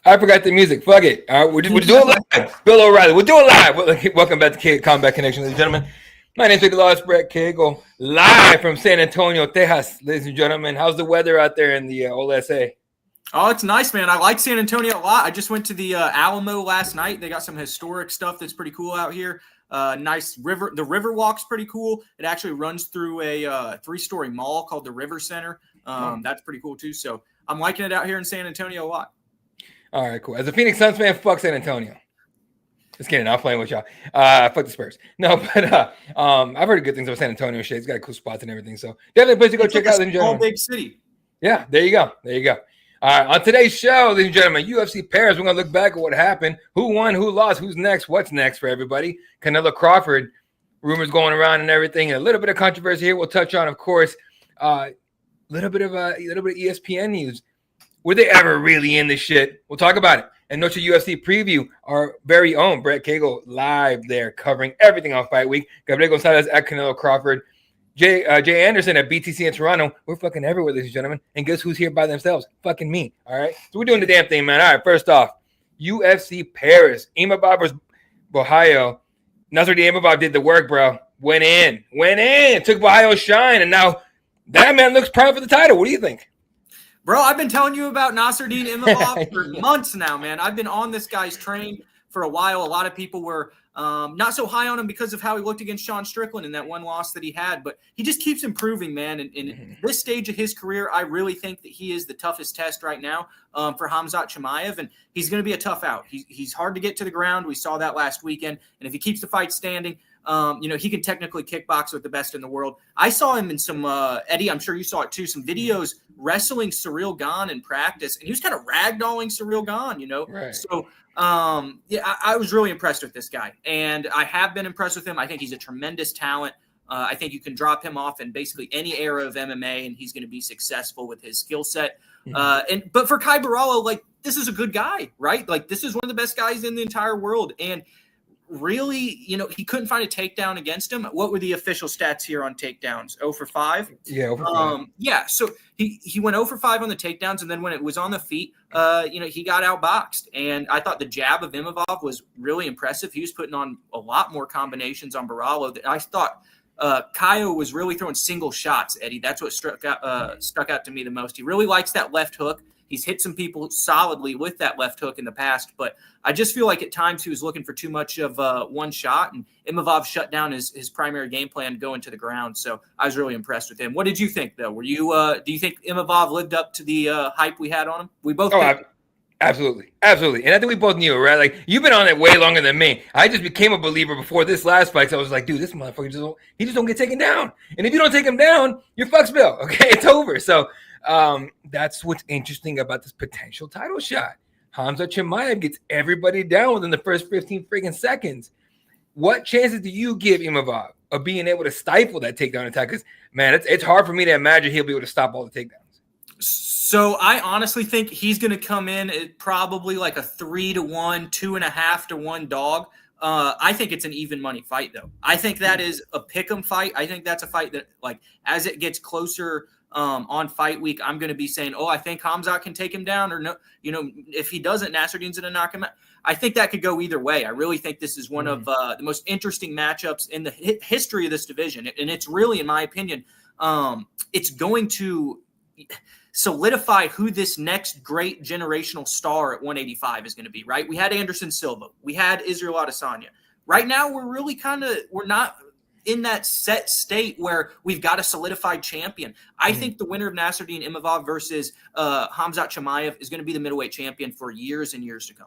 I forgot the music. Fuck it. All right, we're doing live. Bill O'Reilly. We're doing live. Welcome back to Combat Connection, ladies and gentlemen. My name is Big Lost Brett Cagle, live from San Antonio, Texas, ladies and gentlemen. How's the weather out there in the old SA? Oh, it's nice, man. I like San Antonio a lot. I just went to the Alamo last night. They got some historic stuff that's pretty cool out here. Nice river. The river walk's pretty cool. It actually runs through a 3-story mall called the River Center. That's pretty cool too. So I'm liking it out here in San Antonio a lot. All right, cool. As a Phoenix Suns fan, fuck San Antonio. Just kidding. I'm playing with y'all. Fuck the Spurs. No, but I've heard good things about San Antonio. Shit, it's got cool spots and everything. So definitely a place to go check out. Ladies and gentlemen. Big city. Yeah, there you go. There you go. All right, on today's show, ladies and gentlemen, UFC Paris. We're gonna look back at what happened, who won, who lost, who's next, what's next for everybody. Canelo-Crawford, rumors going around and everything. And a little bit of controversy here. We'll touch on, of course, a little bit of ESPN news. Were they ever really in this shit? We'll talk about it. And Noche UFC preview, our very own Brett Cagle live there covering everything on Fight Week. Gabriel Gonzalez at Canelo-Crawford. Jay Anderson at BTC in Toronto. We're fucking everywhere, ladies and gentlemen. And guess who's here by themselves? Fucking me. All right? So we're doing the damn thing, man. All right, first off, UFC Paris. Imavov versus Bohayo. Nasruddin Imavov did the work, bro. Went in. Took Bohayo's shine. And now that man looks prime for the title. What do you think? Bro, I've been telling you about Nasruddin Imavov for months now, man. I've been on this guy's train for a while. A lot of people were not so high on him because of how he looked against Sean Strickland in that one loss that he had. But he just keeps improving, man. And in this stage of his career, I really think that he is the toughest test right now for Khamzat Chimaev. And he's going to be a tough out. He's hard to get to the ground. We saw that last weekend. And if he keeps the fight standing, he can technically kickbox with the best in the world. I saw him in some, Eddie, I'm sure you saw it too, some videos wrestling Ciryl Gane in practice, and he was kind of ragdolling Ciryl Gane, Right. So, I was really impressed with this guy, and I have been impressed with him. I think he's a tremendous talent. I think you can drop him off in basically any era of MMA, and he's going to be successful with his skill set. But for Kai Barallo, this is a good guy, right? This is one of the best guys in the entire world, and really, he couldn't find a takedown against him. What were the official stats here on takedowns? 0 for 5? Yeah, 0 for 5. So he went 0 for 5 on the takedowns, and then when it was on the feet, he got outboxed. And I thought the jab of Imavov was really impressive. He was putting on a lot more combinations on Barallo. I thought Kaio was really throwing single shots, Eddie. That's what stuck out to me the most. He really likes that left hook. He's hit some people solidly with that left hook in the past, but I just feel like at times he was looking for too much of one shot, and Imavov shut down his primary game plan going to the ground. So I was really impressed with him. What did you think, though? Were you do you think Imavov lived up to the hype we had on him? We both. Absolutely. And I think we both knew, right? You've been on it way longer than me. I just became a believer before this last fight. So I was like, dude, this motherfucker just don't get taken down. And if you don't take him down, you're fuck's Bill. Okay, it's over. So. That's what's interesting about this potential title shot. Khamzat Chimaev gets everybody down within the first 15 freaking seconds. What chances do you give Imavov of being able to stifle that takedown attack? Because, man, it's hard for me to imagine he'll be able to stop all the takedowns. So I honestly think he's going to come in at probably like a 3-1, 2.5-1 dog. I think it's an even money fight, though. I think that is a pick'em fight. I think that's a fight that, as it gets closer on Fight Week, I'm going to be saying, I think Khamzat can take him down, or no, if he doesn't, Nasruddin's going to knock him out. I think that could go either way. I really think this is one of the most interesting matchups in the history of this division, and it's really, in my opinion, it's going to solidify who this next great generational star at 185 is going to be. Right? We had Anderson Silva, we had Israel Adesanya. Right now, we're not in that set state where we've got a solidified champion. I think the winner of Nasruddin Imavov versus Khamzat Chimaev is going to be the middleweight champion for years and years to come.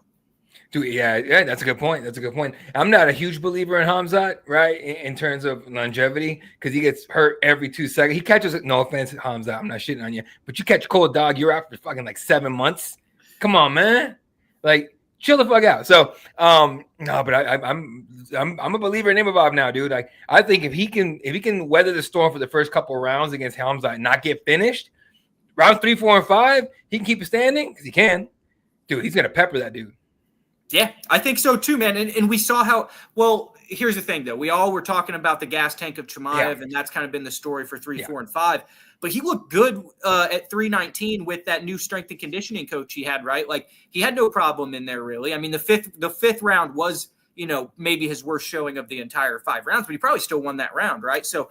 Dude, yeah, that's a good point. That's a good point. I'm not a huge believer in Hamzat, right, in terms of longevity, because he gets hurt every 2 seconds. He catches, no offense, Hamzat, I'm not shitting on you, but you catch cold dog, you're out for fucking like 7 months. Come on, man. Like, chill the fuck out. So, no, but I'm a believer in Imavov now, dude. Like, I think if he can weather the storm for the first couple rounds against Hamzat and not get finished, rounds 3, 4, and 5, he can keep it standing because he can. Dude, he's gonna pepper that dude. Yeah, I think so too, man. And we saw how well. Here's the thing, though. We all were talking about the gas tank of Chimaev, and that's kind of been the story for 3, 4, and 5. But he looked good at 319 with that new strength and conditioning coach he had, right? Like, he had no problem in there, really. I mean, the fifth round was, maybe his worst showing of the entire 5 rounds, but he probably still won that round, right? So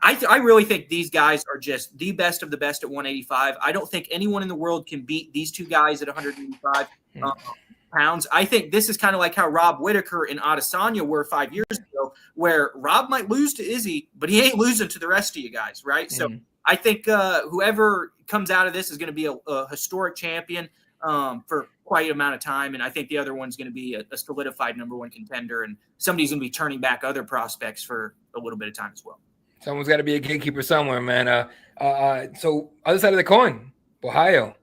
I really think these guys are just the best of the best at 185. I don't think anyone in the world can beat these two guys at 185 pounds. I think this is kind of like how Rob Whittaker and Adesanya were 5 years ago, where Rob might lose to Izzy, but he ain't losing to the rest of you guys, right? So I think whoever comes out of this is going to be a historic champion for quite an amount of time, and I think the other one's going to be a solidified #1 contender, and somebody's going to be turning back other prospects for a little bit of time as well. Someone's got to be a gatekeeper somewhere, man. So other side of the coin, Ohio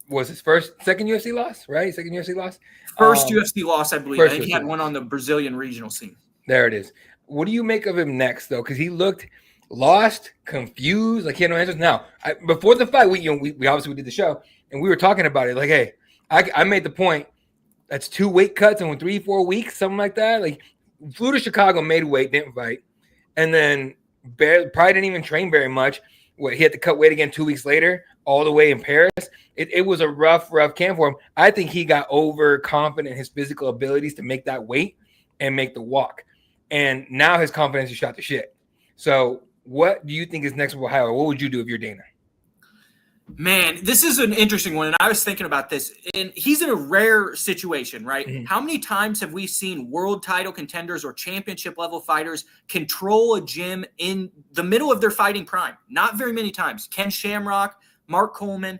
was his second UFC loss, right? Second UFC loss. First UFC loss, I believe. I think he had one on the Brazilian regional scene. There it is. What do you make of him next, though? Because he looked lost, confused, like he had no answers. Now, before the fight, we obviously did the show, and we were talking about it. Like, hey, I made the point. That's 2 weight cuts in 3, 4 weeks, something like that. Like, flew to Chicago, made weight, didn't fight, and then probably didn't even train very much. He had to cut weight again 2 weeks later, all the way in Paris. It was a rough camp for him. I think he got overconfident in his physical abilities to make that weight and make the walk. And now his confidence is shot to shit. So what do you think is next with Ohio? What would you do if you're Dana? Man, this is an interesting one, and I was thinking about this. And he's in a rare situation, right? Mm-hmm. How many times have we seen world title contenders or championship-level fighters control a gym in the middle of their fighting prime? Not very many times. Ken Shamrock, Mark Coleman.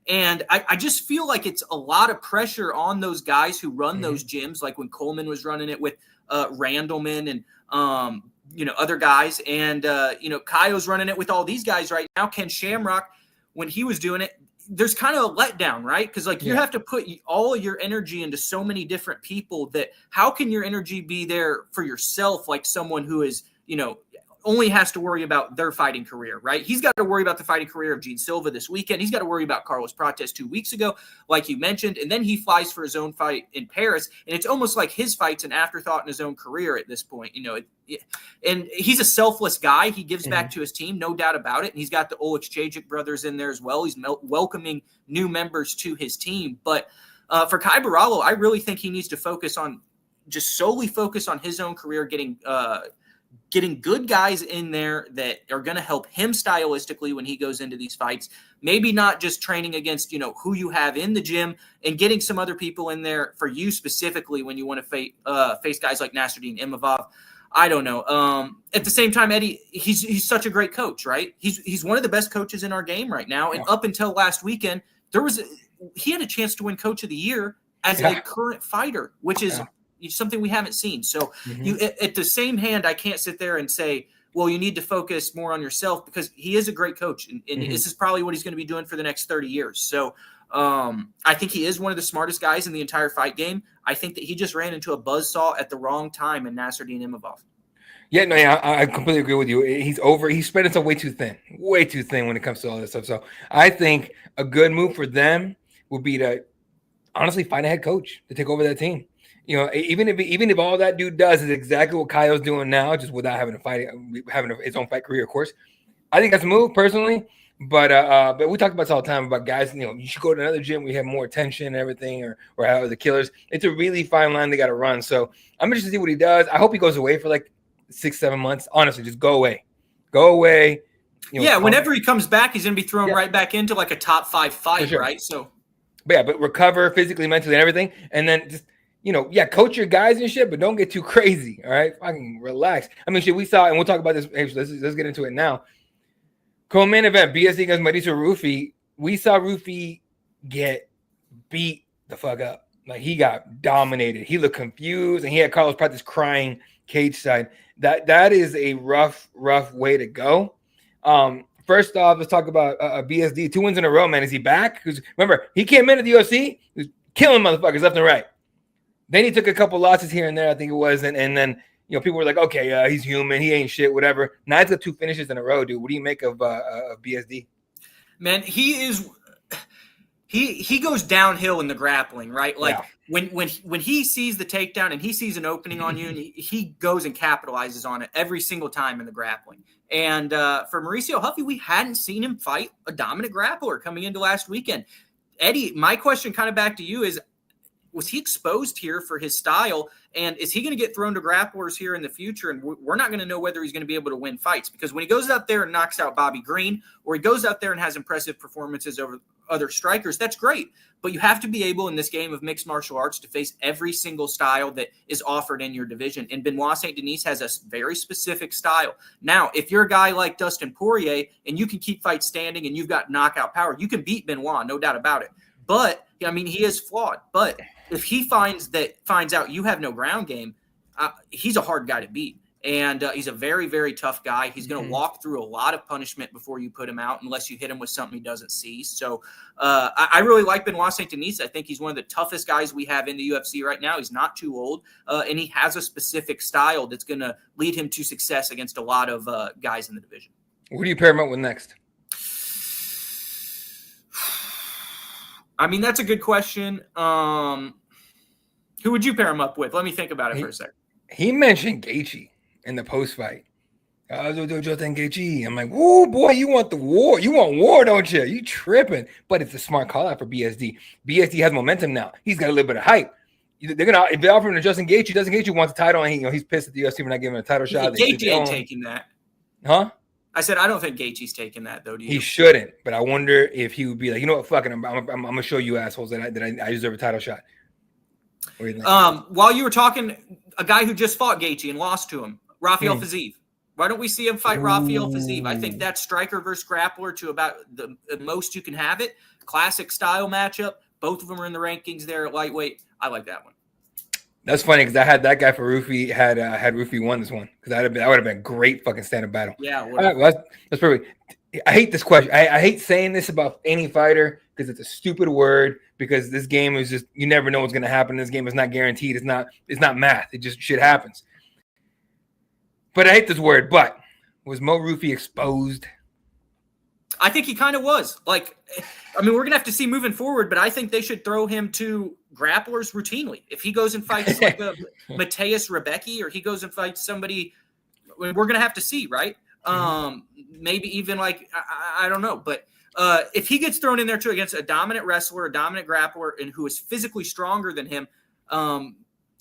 And I just feel like it's a lot of pressure on those guys who run those gyms, like when Coleman was running it with Randleman and other guys. And, Kaio's running it with all these guys right now. Ken Shamrock, when he was doing it, there's kind of a letdown, right? Because you have to put all of your energy into so many different people that how can your energy be there for yourself, like someone who is, only has to worry about their fighting career, right? He's got to worry about the fighting career of Gene Silva this weekend. He's got to worry about Carlos Prates 2 weeks ago, like you mentioned, and then he flies for his own fight in Paris, and it's almost like his fight's an afterthought in his own career at this point, and he's a selfless guy. He gives back to his team, no doubt about it, and he's got the Oleksiejczyk brothers in there as well. He's welcoming new members to his team, but for Kai Barallo, I really think he needs to solely focus on his own career, getting good guys in there that are going to help him stylistically when he goes into these fights. Maybe not just training against, who you have in the gym, and getting some other people in there for you specifically when you want to face guys like Nasruddin Imavov. I don't know. At the same time, Eddie, he's such a great coach, right? He's one of the best coaches in our game right now. And up until last weekend, he had a chance to win Coach of the Year as a current fighter, which is something we haven't seen. So at the same hand, I can't sit there and say, well, you need to focus more on yourself, because he is a great coach. And this is probably what he's going to be doing for the next 30 years. So I think he is one of the smartest guys in the entire fight game. I think that he just ran into a buzzsaw at the wrong time in Nasruddin Imavov. Yeah, no, I completely agree with you. He's spread himself way too thin when it comes to all this stuff. So I think a good move for them would be to honestly find a head coach to take over that team. Even if all that dude does is exactly what Kaio's doing now, just without having his own fight career, of course, I think that's a move personally. But we talk about this all the time about guys. You should go to another gym. We have more attention and everything, or how the killers. It's a really fine line they got to run. So I'm interested to see what he does. I hope he goes away for like 6-7 months. Honestly, just go away. Whenever he comes back, he's going to be thrown right back into like a top 5 fight, right? So, but recover physically, mentally, and everything, and then just. Coach your guys and shit, but don't get too crazy. All right, fucking relax. I mean, shit, we saw, and we'll talk about this. Let's get into it now. Co-main event, BSC against Mauricio Rufy. We saw Rufy get beat the fuck up. Like, he got dominated. He looked confused, and he had Carlos Pratis crying cage side. That is a rough way to go. First off, let's talk about BSD. 2 wins in a row, man. Is he back? Because remember, he came into the UFC, he was killing motherfuckers left and right. Then he took a couple losses here and there, I think it was, and then people were like, okay, he's human, he ain't shit, whatever. Now he's got 2 finishes in a row, dude. What do you make of BSD? Man, he goes downhill in the grappling, right? Like when he sees the takedown and he sees an opening on you, and he goes and capitalizes on it every single time in the grappling. And for Mauricio Huffy, we hadn't seen him fight a dominant grappler coming into last weekend. Eddie, my question kind of back to you is, was he exposed here for his style? And is he going to get thrown to grapplers here in the future? And we're not going to know whether he's going to be able to win fights, because when he goes out there and knocks out Bobby Green, or he goes out there and has impressive performances over other strikers, that's great. But you have to be able in this game of mixed martial arts to face every single style that is offered in your division. And Benoit Saint Denis has a very specific style. Now, if you're a guy like Dustin Poirier and you can keep fights standing and you've got knockout power, you can beat Benoit, no doubt about it. But I mean, he is flawed. But if he finds out you have no ground game, he's a hard guy to beat. And he's a very, very tough guy. He's going to walk through a lot of punishment before you put him out, unless you hit him with something he doesn't see. So I really like Benoit Saint Denis. I think he's one of the toughest guys we have in the UFC right now. He's not too old, and he has a specific style that's going to lead him to success against a lot of guys in the division. Who do you pair him up with next? I mean, that's a good question. Who would you pair him up with? Let me think about it for a second. He mentioned Gaethje in the post fight. I'm like, whoa, boy, you want the war? You want war, don't you? You tripping? But it's a smart call out for BSD. BSD has momentum now. He's got a little bit of hype. They're gonna, if they offer him to Justin Gaethje wants a title, and he's pissed at the UFC for not giving him a title shot. Gaethje ain't taking that, huh? I said I don't think Gaethje's taking that though. Do you? He shouldn't. But I wonder if he would be like, you know what, fucking, I'm gonna show you assholes that I deserve a title shot. What do you think? While you were talking, a guy who just fought Gaethje and lost to him, Rafael Fiziev. Why don't we see him fight Rafael Fiziev? I think that's striker versus grappler to about the most you can have it. Classic style matchup. Both of them are in the rankings there at lightweight. I like that one. That's funny because I had that guy for Rufi. Had Rufi won this one, because that would have been a great fucking stand-up battle. Yeah, well, that's perfect. I hate this question. I hate saying this about any fighter because it's a stupid word. Because this game is just, you never know what's going to happen. This game is not guaranteed. It's not math. It just shit happens. But I hate this word. But was Mo Rufi exposed? I think he kind of was. Like, I mean, we're going to have to see moving forward, but I think they should throw him to grapplers routinely. If he goes and fights like a Mateus Rebecki, or he goes and fights somebody, we're going to have to see, right? Maybe even like, I don't know. But if he gets thrown in there too against a dominant wrestler, a dominant grappler, and who is physically stronger than him,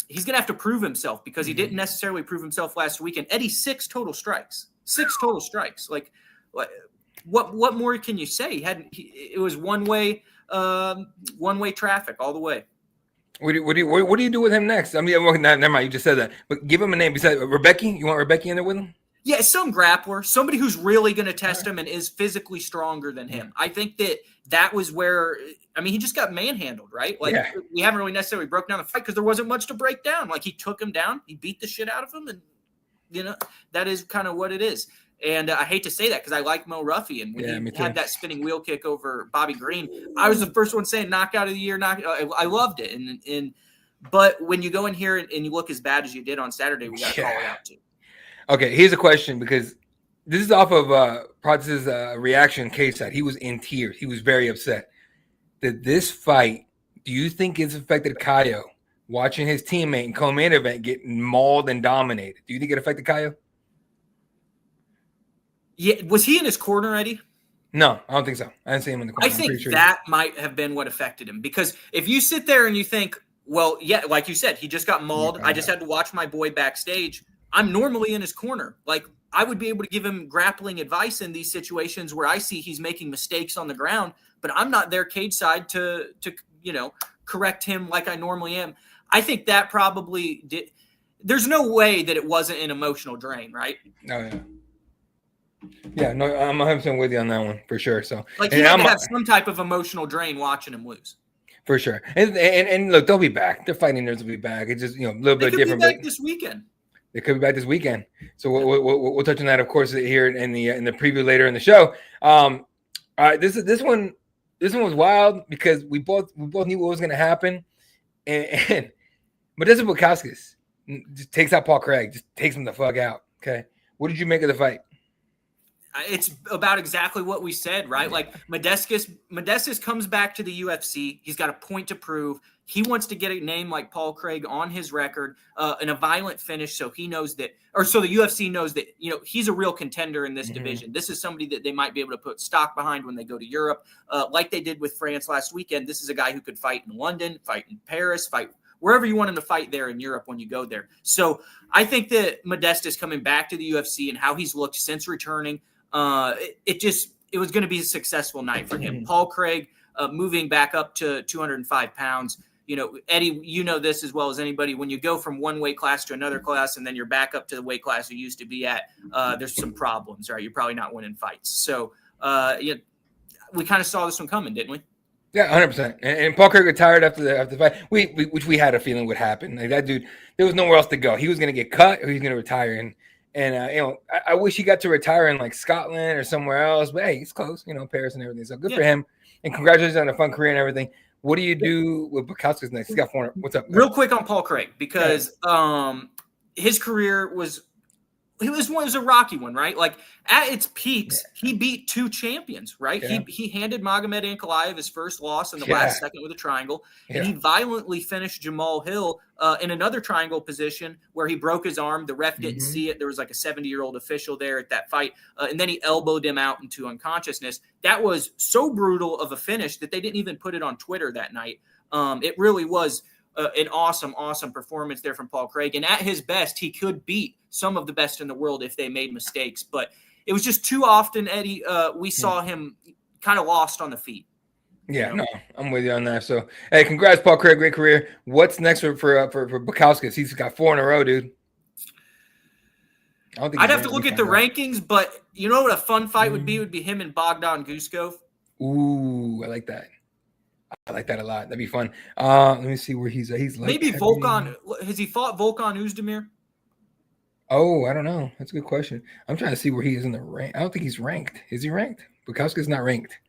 he's going to have to prove himself, because he didn't necessarily prove himself last weekend. Eddie, 6 total strikes. Like, what more can you say? It was one-way traffic all the way. What do you do with him next? I mean, never mind. You just said that, but give him a name besides Rebecki. You want Rebecki in there with him? Yeah, some grappler, somebody who's really going to test him and is physically stronger than him. I think that was where, I mean, he just got manhandled, right? Like, we haven't really necessarily broke down the fight because there wasn't much to break down. Like, he took him down, he beat the shit out of him, and, that is kind of what it is. And I hate to say that because I like Mo Ruffy, and when he had that spinning wheel kick over Bobby Green, I was the first one saying knockout of the year. I loved it. But when you go in here and you look as bad as you did on Saturday, we got to call it out too. Okay, here's a question, because this is off of Pratis' reaction case side. He was in tears. He was very upset. Did this fight, do you think it's affected Caio watching his teammate in co-main event get mauled and dominated? Do you think it affected Caio? Yeah, was he in his corner, Eddie? No, I don't think so. I didn't see him in the corner. I think that might have been what affected him, because if you sit there and you think, well, yeah, like you said, he just got mauled. I just had to watch my boy backstage. I'm normally in his corner. Like, I would be able to give him grappling advice in these situations where I see he's making mistakes on the ground, but I'm not there cage side to correct him like I normally am. I think that probably did. There's no way that it wasn't an emotional drain, right? Oh, yeah. Yeah, no, I'm 100% with you on that one for sure. So, like, you have to have some type of emotional drain watching him lose. For sure. And look, they'll be back. Their fighting nerds will be back. It's just, a little bit different. Be back this weekend. They could be back this weekend. So we'll touch on that, of course, here in the preview later in the show. All right, this one was wild because we both knew what was going to happen, and Modestas Bukauskas just takes out Paul Craig, just takes him the fuck out. Okay, what did you make of the fight? It's about exactly what we said, right? Like Modestas comes back to the UFC. He's got a point to prove. He wants to get a name like Paul Craig on his record in a violent finish, so he knows that, or so the UFC knows that, he's a real contender in this division. This is somebody that they might be able to put stock behind when they go to Europe, like they did with France last weekend. This is a guy who could fight in London, fight in Paris, fight wherever you want him to fight there in Europe when you go there. So I think that Modestas coming back to the UFC and how he's looked since returning, it was going to be a successful night for him. Paul Craig moving back up to 205 pounds. Eddie, this as well as anybody. When you go from one weight class to another class and then you're back up to the weight class you used to be at, there's some problems, right? You're probably not winning fights. So we kind of saw this one coming, didn't we? Yeah, 100%. And Paul Craig retired after the fight, which we had a feeling would happen. Like that dude, there was nowhere else to go. He was going to get cut or he was going to retire. And I wish he got to retire in like Scotland or somewhere else. But hey, he's close, Paris and everything. So good for him. And congratulations on a fun career and everything. What do you do with Bukauskas next? He's got 400. What's up? Real quick on Paul Craig, because his career was a rocky one, right? Like at its peaks, he beat 2 champions, right? Yeah. He handed Magomed Ankalaev his first loss in the last second with a triangle, and he violently finished Jamal Hill in another triangle position where he broke his arm. The ref didn't see it. There was like a 70-year-old official there at that fight, and then he elbowed him out into unconsciousness. That was so brutal of a finish that they didn't even put it on Twitter that night. It really was an awesome performance there from Paul Craig. And at his best, he could beat some of the best in the world if they made mistakes. But it was just too often, Eddie, we saw him kind of lost on the feet. Yeah, no, I'm with you on that. So, hey, congrats, Paul Craig. Great career. What's next for Bukauskas? He's got 4 in a row, dude. I'd have to look at the rankings, but you know what a fun fight would be? Would be him and Bogdan Guskov. Ooh, I like that. I like that a lot. That'd be fun. Let me see where he's at. He's like maybe Volkan. Has he fought Volkan Oezdemir? Oh, I don't know. That's a good question. I'm trying to see where he is in the rank. I don't think he's ranked. Is he ranked? Bukauskas not ranked.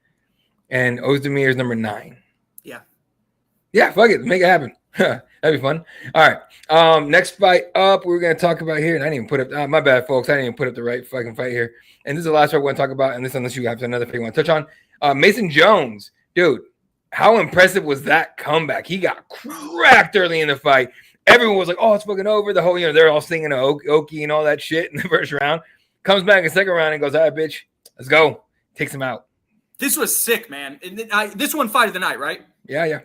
And Oezdemir is number 9. Yeah. Yeah, fuck it. Make it happen. That'd be fun. All right. Next fight up, we're going to talk about here. And I didn't even put up, my bad, folks. I didn't even put up the right fucking fight here. And this is the last fight we're going to talk about. And this, unless you have another fight you want to touch on. Mason Jones, dude. How impressive was that comeback? He got cracked early in the fight. Everyone was like, oh, it's fucking over. The whole, they're all singing Okie and all that shit in the first round. Comes back in the second round and goes, all right, bitch, let's go. Takes him out. This was sick, man. This one fight of the night, right? Yeah.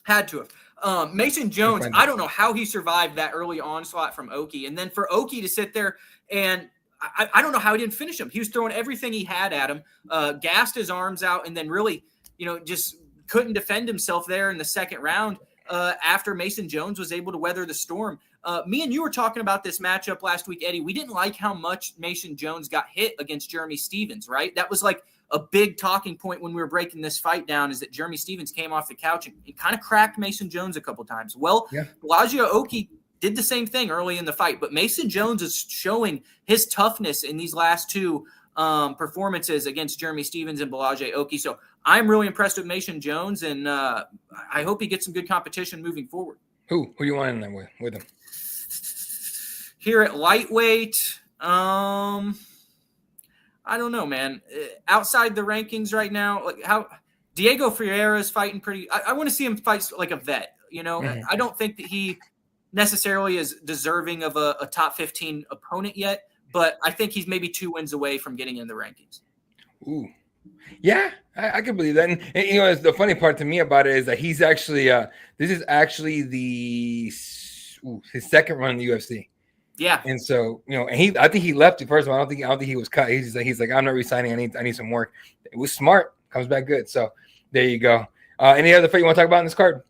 Had to have. Mason Jones, I don't know how he survived that early onslaught from Okie. And then for Okie to sit there and I don't know how he didn't finish him. He was throwing everything he had at him, gassed his arms out, and then really, just couldn't defend himself there in the second round after Mason Jones was able to weather the storm. Me and you were talking about this matchup last week, Eddie. We didn't like how much Mason Jones got hit against Jeremy Stephens, right? That was like a big talking point when we were breaking this fight down, is that Jeremy Stephens came off the couch and kind of cracked Mason Jones a couple times. Well, Bellagio Okie did the same thing early in the fight, but Mason Jones is showing his toughness in these last 2 performances against Jeremy Stephens and Bellagio Okie. So I'm really impressed with Mason Jones, and I hope he gets some good competition moving forward. Who you want in there with him? Here at lightweight, I don't know, man. Outside the rankings right now, like how Diego Ferreira is fighting pretty. I want to see him fight like a vet. I don't think that he necessarily is deserving of a top 15 opponent yet, but I think he's maybe 2 wins away from getting in the rankings. Ooh. Yeah, I can believe that. And the funny part to me about it is that he's actually this is actually his second run in the UFC. Yeah. And so, and I think he left it first of all. I don't think he was cut. He's like, I'm not resigning. I need some work. It was smart. Comes back good. So there you go. Any other fight you want to talk about in this card?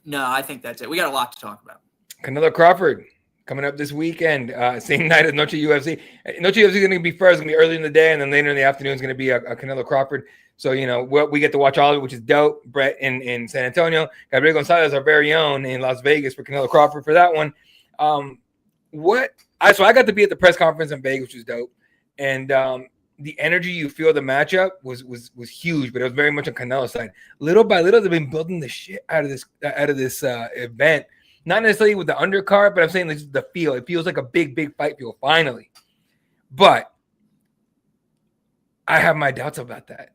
No, I think that's it. We got a lot to talk about. Canelo-Crawford coming up this weekend, same night as Noche UFC. Noche UFC is going to be first, going to be early in the day, and then later in the afternoon is going to be a Canelo Crawford. So, we get to watch all of it, which is dope. Brett in San Antonio, Gabriel Gonzalez, our very own, in Las Vegas for Canelo Crawford for that one. So I got to be at the press conference in Vegas, which was dope. And the energy you feel the matchup was huge, but it was very much on Canelo's side. Little by little, they've been building the shit out of this event. Not necessarily with the undercard, but I'm saying the feel. It feels like a big fight feel finally. But I have my doubts about that.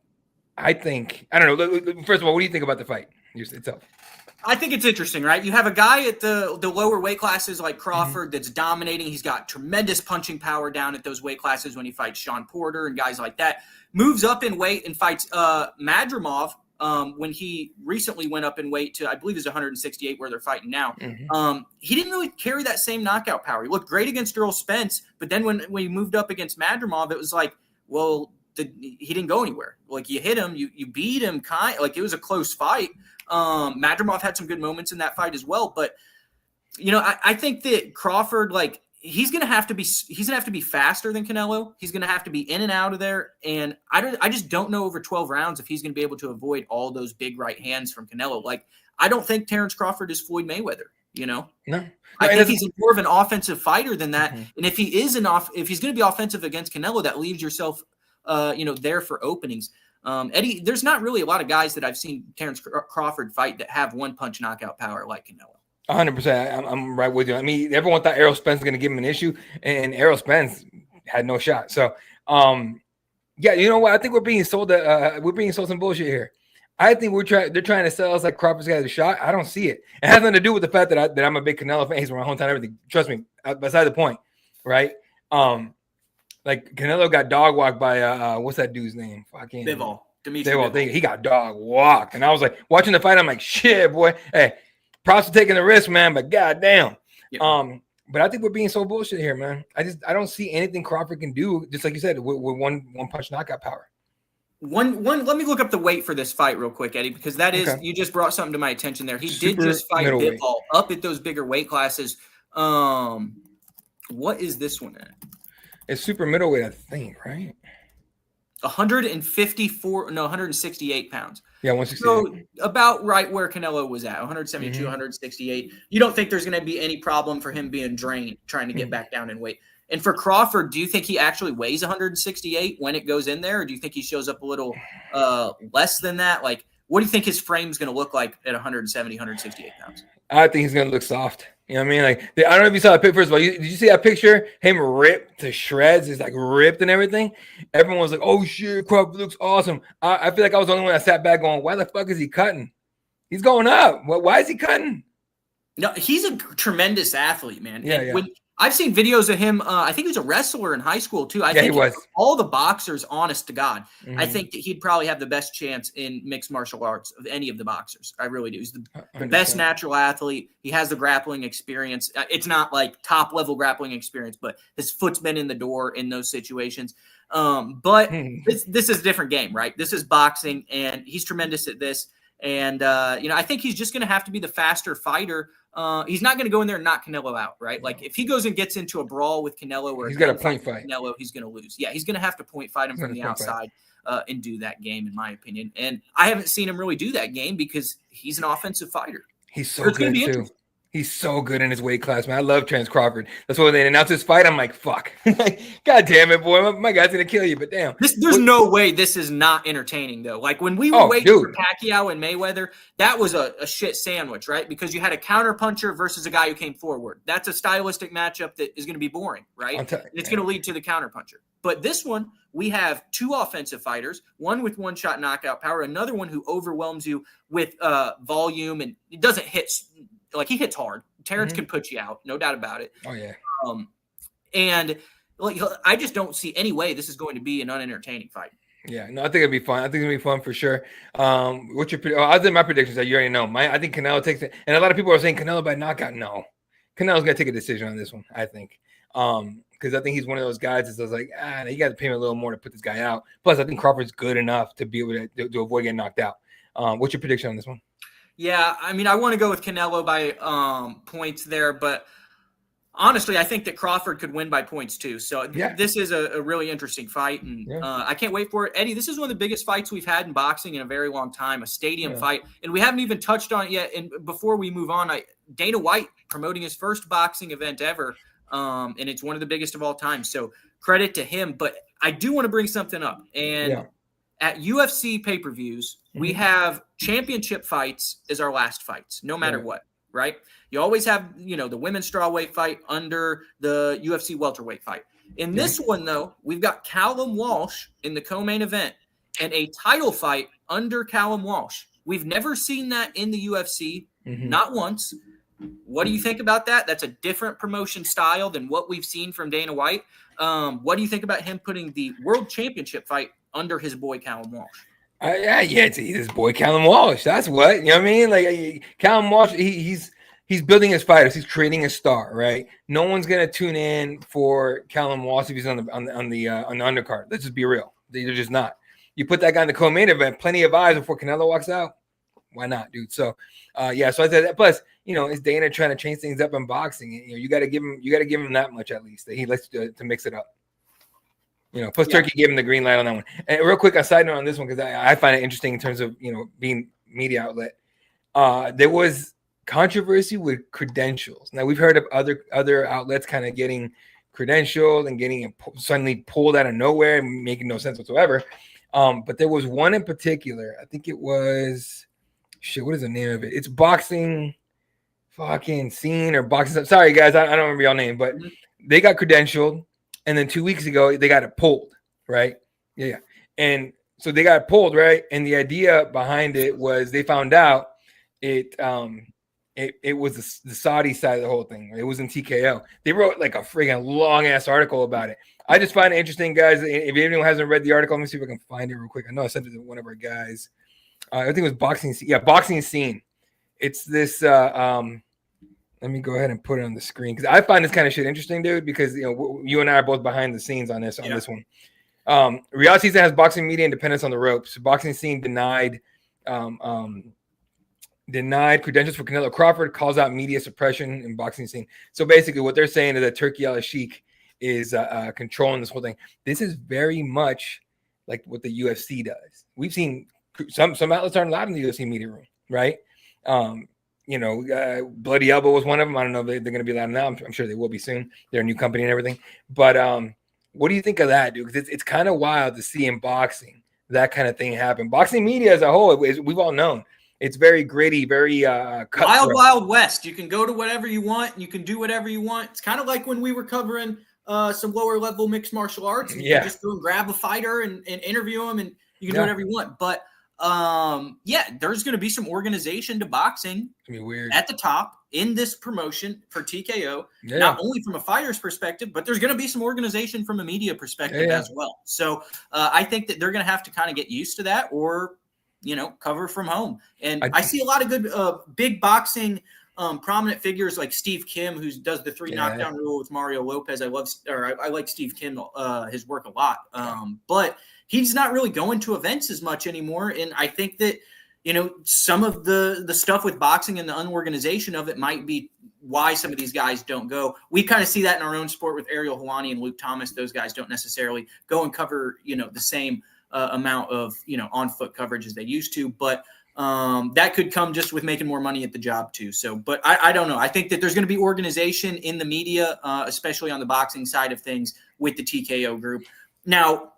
I don't know. First of all, what do you think about the fight itself? I think it's interesting, right? You have a guy at the lower weight classes like Crawford that's dominating. He's got tremendous punching power down at those weight classes when he fights Sean Porter and guys like that. Moves up in weight and fights Madrimov when he recently went up in weight to, I believe, is 168 where they're fighting now. He didn't really carry that same knockout power. He looked great against Earl Spence, but then when he moved up against Madrimov, it was like, well, he didn't go anywhere. Like, you hit him, you beat him, it was a close fight. Madrimov had some good moments in that fight as well, but I think that Crawford, like, he's gonna have to be faster than Canelo. He's gonna have to be in and out of there, and I just don't know over 12 rounds if he's gonna be able to avoid all those big right hands from Canelo. Like, I don't think Terence Crawford is Floyd Mayweather. No. I think he's more of an offensive fighter than that. And if he is if he's gonna be offensive against Canelo, that leaves yourself there for openings. Eddie, there's not really a lot of guys that I've seen Terence Crawford fight that have one punch knockout power like Canelo. 100%. I'm right with you. I mean, everyone thought Errol Spence was going to give him an issue, and Errol Spence had no shot. So, yeah, you know what? I think we're being sold some bullshit here. I think they're trying to sell us like Crawford's got a shot. I don't see it. It has nothing to do with the fact that I'm a big Canelo fan. He's my hometown, everything. Trust me. Beside the point, right? Like, Canelo got dog walked by what's that dude's name? Bivol. He got dog walked, and I was like, watching the fight, I'm like, shit, boy. Hey, props for taking the risk, man, but goddamn. Yep. But I think we're being so bullshit here, man. I don't see anything Crawford can do, just like you said, with one punch knockout power. Let me look up the weight for this fight real quick, Eddie, because that is, you just brought something to my attention there. He did just fight Bivol up at those bigger weight classes. What is this one at? It's super middleweight, I think, right? 168 pounds. Yeah, 168. So about right where Canelo was at, 172, 168. You don't think there's going to be any problem for him being drained, trying to get back down in weight? And for Crawford, do you think he actually weighs 168 when it goes in there? Or do you think he shows up a little less than that? Like, what do you think his frame's going to look like at 170, 168 pounds? I think he's going to look soft. You know what I mean? Like, I don't know if you saw that picture. First of all, did you see that picture? Him ripped to shreds. He's like ripped and everything. Everyone was like, oh, shit, Crawford looks awesome. I feel like I was the only one that sat back going, why the fuck is he cutting? He's going up. Why is he cutting? No, he's a tremendous athlete, man. Yeah. When I've seen videos of him. I think he was a wrestler in high school, too. I think he was. All the boxers, honest to God, I think that he'd probably have the best chance in mixed martial arts of any of the boxers. I really do. He's the best natural athlete. He has the grappling experience. It's not like top-level grappling experience, but his foot's been in the door in those situations. But this is a different game, right? This is boxing, and he's tremendous at this. And, I think he's just going to have to be the faster fighter. He's not going to go in there and knock Canelo out, right? Like, if he goes and gets into a brawl with Canelo or he's got a point fight Canelo, he's going to lose. Yeah, he's going to have to point fight him from the outside and do that game, in my opinion. And I haven't seen him really do that game because he's an offensive fighter. He's so good, too. He's so good in his weight class, man. I love Terence Crawford. That's why when they announced his fight, I'm like, fuck. God damn it, boy. My guy's going to kill you, but damn. There's no way this is not entertaining, though. Like, when we were waiting for Pacquiao and Mayweather, that was a shit sandwich, right? Because you had a counterpuncher versus a guy who came forward. That's a stylistic matchup that is going to be boring, right? It's going to lead to the counterpuncher. But this one, we have two offensive fighters, one with one-shot knockout power, another one who overwhelms you with volume, and it doesn't hit – like, he hits hard. Terence can put you out, no doubt about it. Oh, yeah. And like, I just don't see any way this is going to be an unentertaining fight. Yeah, no, I think it'll be fun. I think it'll be fun for sure. What's your? I think my predictions that you already know. I think Canelo takes it, and a lot of people are saying Canelo by knockout. No, Canelo's gonna take a decision on this one. I think, because I think he's one of those guys that's like, you got to pay him a little more to put this guy out. Plus, I think Crawford's good enough to be able to avoid getting knocked out. What's your prediction on this one? Yeah, I mean, I want to go with Canelo by points there, but Honestly, I think that Crawford could win by points too. So Yeah. this is a really interesting fight, and I can't wait for it. Eddie, this is one of the biggest fights we've had in boxing in a very long time, a stadium fight, and we haven't even touched on it yet. And before we move on, Dana White promoting his first boxing event ever, and it's one of the biggest of all time. So credit to him. But I do want to bring something up, and at UFC pay-per-views, we have championship fights as our last fights, no matter what, right? You always have, the women's strawweight fight under the UFC welterweight fight. In this one, though, we've got Callum Walsh in the co-main event and a title fight under Callum Walsh. We've never seen that in the UFC, not once. What do you think about that? That's a different promotion style than what we've seen from Dana White. What do you think about him putting the world championship fight under his boy Callum Walsh? It's his boy Callum Walsh. That's what, you know what I mean? Like Callum Walsh, he's building his fighters. He's creating a star, right? No one's gonna tune in for Callum Walsh if he's on the undercard. Let's just be real. They're just not. You put that guy in the co-main event, plenty of eyes before Canelo walks out. Why not, dude? So, so I said that. Plus, is Dana trying to change things up in boxing? You got to give him that much at least that he likes to mix it up. Plus Turkey gave him the green light on that one. And real quick, a side note on this one because I find it interesting in terms of being media outlet. There was controversy with credentials. Now we've heard of other outlets kind of getting credentialed and getting suddenly pulled out of nowhere and making no sense whatsoever. But there was one in particular. I think it was what is the name of it? It's Boxing fucking Scene or Boxing. Sorry guys, I don't remember your name, but they got credentialed, and then 2 weeks ago they got it pulled, right? Yeah. And so they got pulled, right? And the idea behind it was they found out it was the Saudi side of the whole thing. It wasn't TKO. They wrote like a freaking long ass article about it. I just find it interesting, guys. If anyone hasn't read the article, let me see if I can find it real quick. I know I sent it to one of our guys. I think it was Boxing. Yeah, Boxing Scene. It's this. Let me go ahead and put it on the screen because I find this kind of shit interesting, dude. Because you and I are both behind the scenes on this one. Riyadh season has boxing media independence on the ropes. Boxing Scene denied credentials for Canelo Crawford, calls out media suppression in Boxing Scene. So basically what they're saying is that Turki Al-Sheikh is controlling this whole thing. This is very much like what the UFC does. We've seen some outlets aren't allowed in the UFC media room, right? Bloody Elbow was one of them. I don't know if they're going to be allowed now. I'm sure they will be soon. They're a new company and everything. But what do you think of that, dude? Because it's kind of wild to see in boxing that kind of thing happen. Boxing media as a whole, we've all known. It's very gritty, very cutthroat. Wild West. You can go to whatever you want. You can do whatever you want. It's kind of like when we were covering some lower level mixed martial arts. And you can just go and grab a fighter and interview them, and you can do whatever you want. But there's going to be some organization to boxing. It's gonna be weird at the top in this promotion for TKO. Not only from a fighter's perspective, but there's going to be some organization from a media perspective as well. So I think that they're going to have to kind of get used to that, or cover from home. And I see a lot of good big boxing prominent figures like Steve Kim, who does the 3 knockdown rule with Mario Lopez. I like Steve Kim, his work a lot. But he's not really going to events as much anymore. And I think that, some of the stuff with boxing and the unorganization of it might be why some of these guys don't go. We kind of see that in our own sport with Ariel Helwani and Luke Thomas. Those guys don't necessarily go and cover, the same amount of on foot coverage as they used to, but that could come just with making more money at the job too. So, but I don't know. I think that there's going to be organization in the media, especially on the boxing side of things with the TKO group. Now,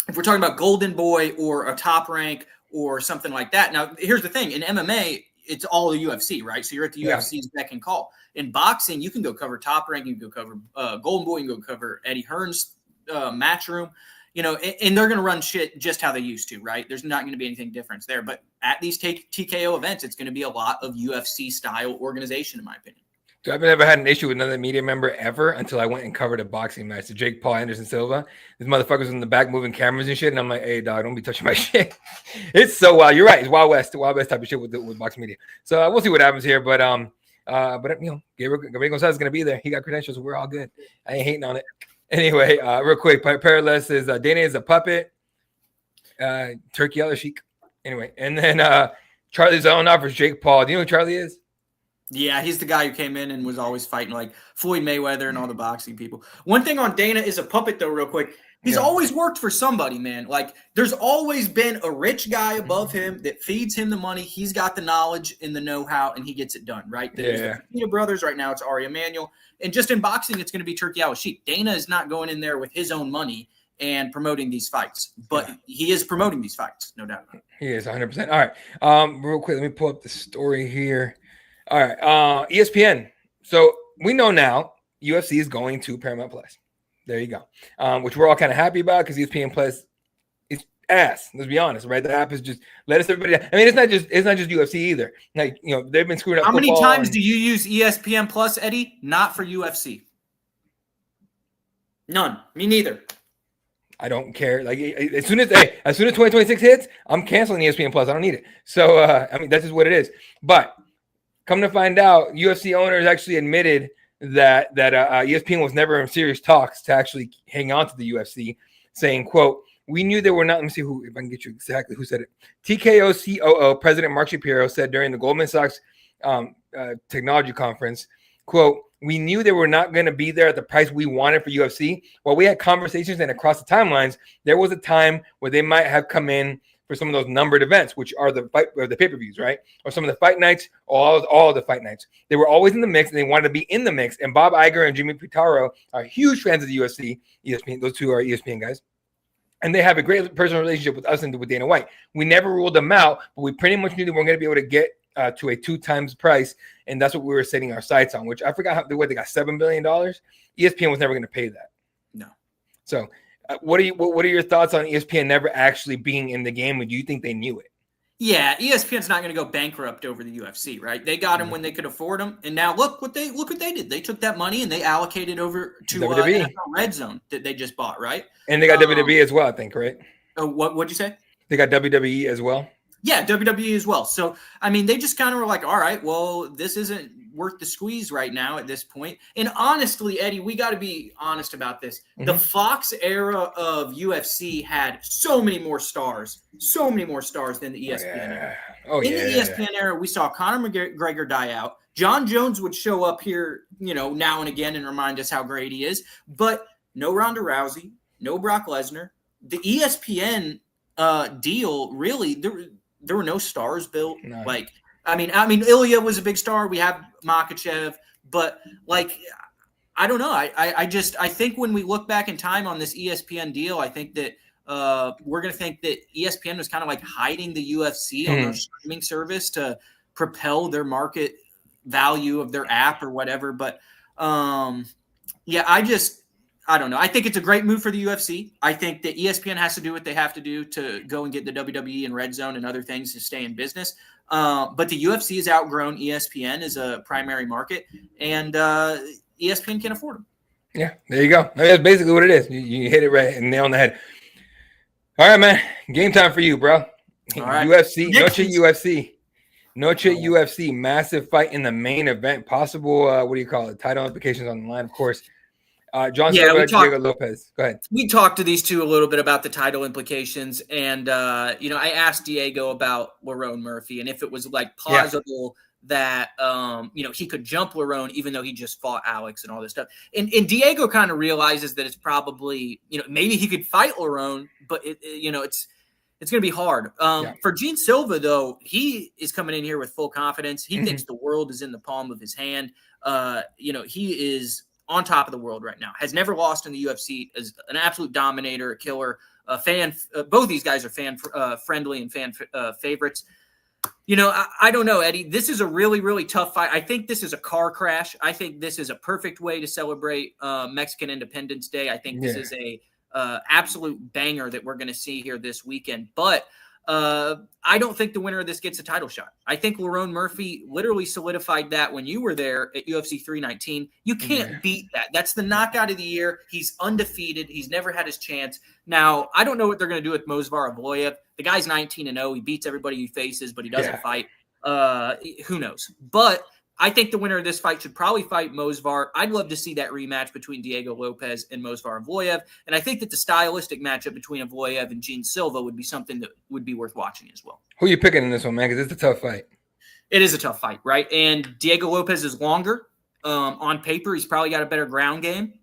if we're talking about Golden Boy or a Top Rank or something like that. Now, here's the thing: in MMA, it's all the UFC, right? So you're at the UFC's beck and call. In boxing, you can go cover Top Rank, you can go cover Golden Boy, you can go cover Eddie Hearn's Matchroom. And they're going to run shit just how they used to, right? There's not going to be anything different there. But at these TKO events, it's going to be a lot of UFC-style organization, in my opinion. I've never had an issue with another media member ever until I went and covered a boxing match. The Jake Paul Anderson Silva. This motherfucker's in the back moving cameras and shit. And I'm like, hey, dog, don't be touching my shit. It's so wild. You're right. It's Wild West type of shit with boxing media. So we'll see what happens here. But Gabriel Gonzalez is going to be there. He got credentials. So we're all good. I ain't hating on it. Anyway, real quick, Perilous is Dana is a puppet. Turki Al-Sheikh. Anyway, and then Charlie Zelenoff versus Jake Paul. Do you know who Charlie is? Yeah, he's the guy who came in and was always fighting like Floyd Mayweather and all the boxing people. One thing on Dana is a puppet, though, real quick. He's always worked for somebody, man. Like, there's always been a rich guy above him that feeds him the money. He's got the knowledge and the know-how, and he gets it done, right? There's the Fertitta brothers. Right now, it's Ari Emanuel. And just in boxing, it's going to be Turki Al-Sheikh. Dana is not going in there with his own money and promoting these fights. But he is promoting these fights, no doubt. He is 100%. All right. Real quick, let me pull up the story here. All right, ESPN. So we know now UFC is going to Paramount Plus. There you go. Which we're all kind of happy about because ESPN Plus is ass. Let's be honest, right? The app is just let us everybody. I mean, it's not just UFC either. Like they've been screwing up. How many times do you use ESPN Plus, Eddie? Not for UFC. None. Me neither. I don't care. Like as soon as 2026 hits, I'm canceling ESPN Plus. I don't need it. So I mean, that's just what it is. But come to find out, UFC owners actually admitted that ESPN was never in serious talks to actually hang on to the UFC, saying, quote, "We knew there were not," let me see who, if I can get you exactly who said it. TKO COO President Mark Shapiro said during the Goldman Sachs technology conference, quote, "We knew they were not going to be there at the price we wanted for UFC. While we had conversations and across the timelines, there was a time where they might have come in for some of those numbered events, which are the pay-per-views, right? Or some of the fight nights, all of the fight nights. They were always in the mix, and they wanted to be in the mix. And Bob Iger and Jimmy Pitaro are huge fans of the UFC, ESPN. Those two are ESPN guys. And they have a great personal relationship with us and with Dana White. We never ruled them out, but we pretty much knew they weren't going to be able to get to a 2 times price, and that's what we were setting our sights on, which I forgot they got $7 billion. ESPN was never going to pay that. No. So what are your thoughts on ESPN never actually being in the game? And do you think they knew it? Yeah, ESPN's not going to go bankrupt over the UFC, right? They got him when they could afford him, and now look what they did. They took that money and they allocated over to NFL Red Zone that they just bought, right? And they got WWE as well, I think, right? What'd you say? They got WWE as well. Yeah, WWE as well. So, I mean, they just kind of were like, all right, well, this isn't worth the squeeze right now at this point. And honestly, Eddie, we got to be honest about this. Mm-hmm. The Fox era of UFC had so many more stars than the ESPN era. In the ESPN era, we saw Conor McGregor die out. John Jones would show up here, now and again and remind us how great he is. But no Ronda Rousey, no Brock Lesnar. The ESPN deal, really, there were no stars built. No. Like, I mean, Ilya was a big star. We have Makhachev, but like, I don't know. I think when we look back in time on this ESPN deal, I think that we're going to think that ESPN was kind of like hiding the UFC on their streaming service to propel their market value of their app or whatever. But I don't know. I think it's a great move for the UFC. I think that ESPN has to do what they have to do to go and get the WWE and Red Zone and other things to stay in business. But the UFC has outgrown ESPN as a primary market, and ESPN can't afford them. Yeah, there you go. That's basically what it is. You hit it right and nail on the head. All right, man. Game time for you, bro. All right. UFC, Noche UFC, massive fight in the main event. Possible, title implications on the line, of course. John Silva, Diego Lopez. Go ahead. We talked to these two a little bit about the title implications, and I asked Diego about Lerone Murphy and if it was like plausible that he could jump Lerone even though he just fought Alex and all this stuff. And Diego kind of realizes that it's probably maybe he could fight Lerone, but it's going to be hard. For Gene Silva, though, he is coming in here with full confidence. He thinks the world is in the palm of his hand. He is on top of the world right now, has never lost in the UFC, is an absolute dominator, a killer, a fan. Both these guys are fan friendly and fan favorites. I don't know, Eddie. This is a really, really tough fight. I think this is a car crash. I think this is a perfect way to celebrate Mexican Independence Day. I think this is a absolute banger that we're going to see here this weekend. But I don't think the winner of this gets a title shot. I think Lerone Murphy literally solidified that when you were there at UFC 319. You can't beat that. That's the knockout of the year. He's undefeated. He's never had his chance. Now, I don't know what they're going to do with Movsar Evloev. The guy's 19-0. He beats everybody he faces, but he doesn't fight. Who knows? But I think the winner of this fight should probably fight Movsar. I'd love to see that rematch between Diego Lopez and Movsar Evloev. And I think that the stylistic matchup between Evloev and Gene Silva would be something that would be worth watching as well. Who are you picking in this one, man? Because it's a tough fight. It is a tough fight, right? And Diego Lopez is longer. On paper, he's probably got a better ground game.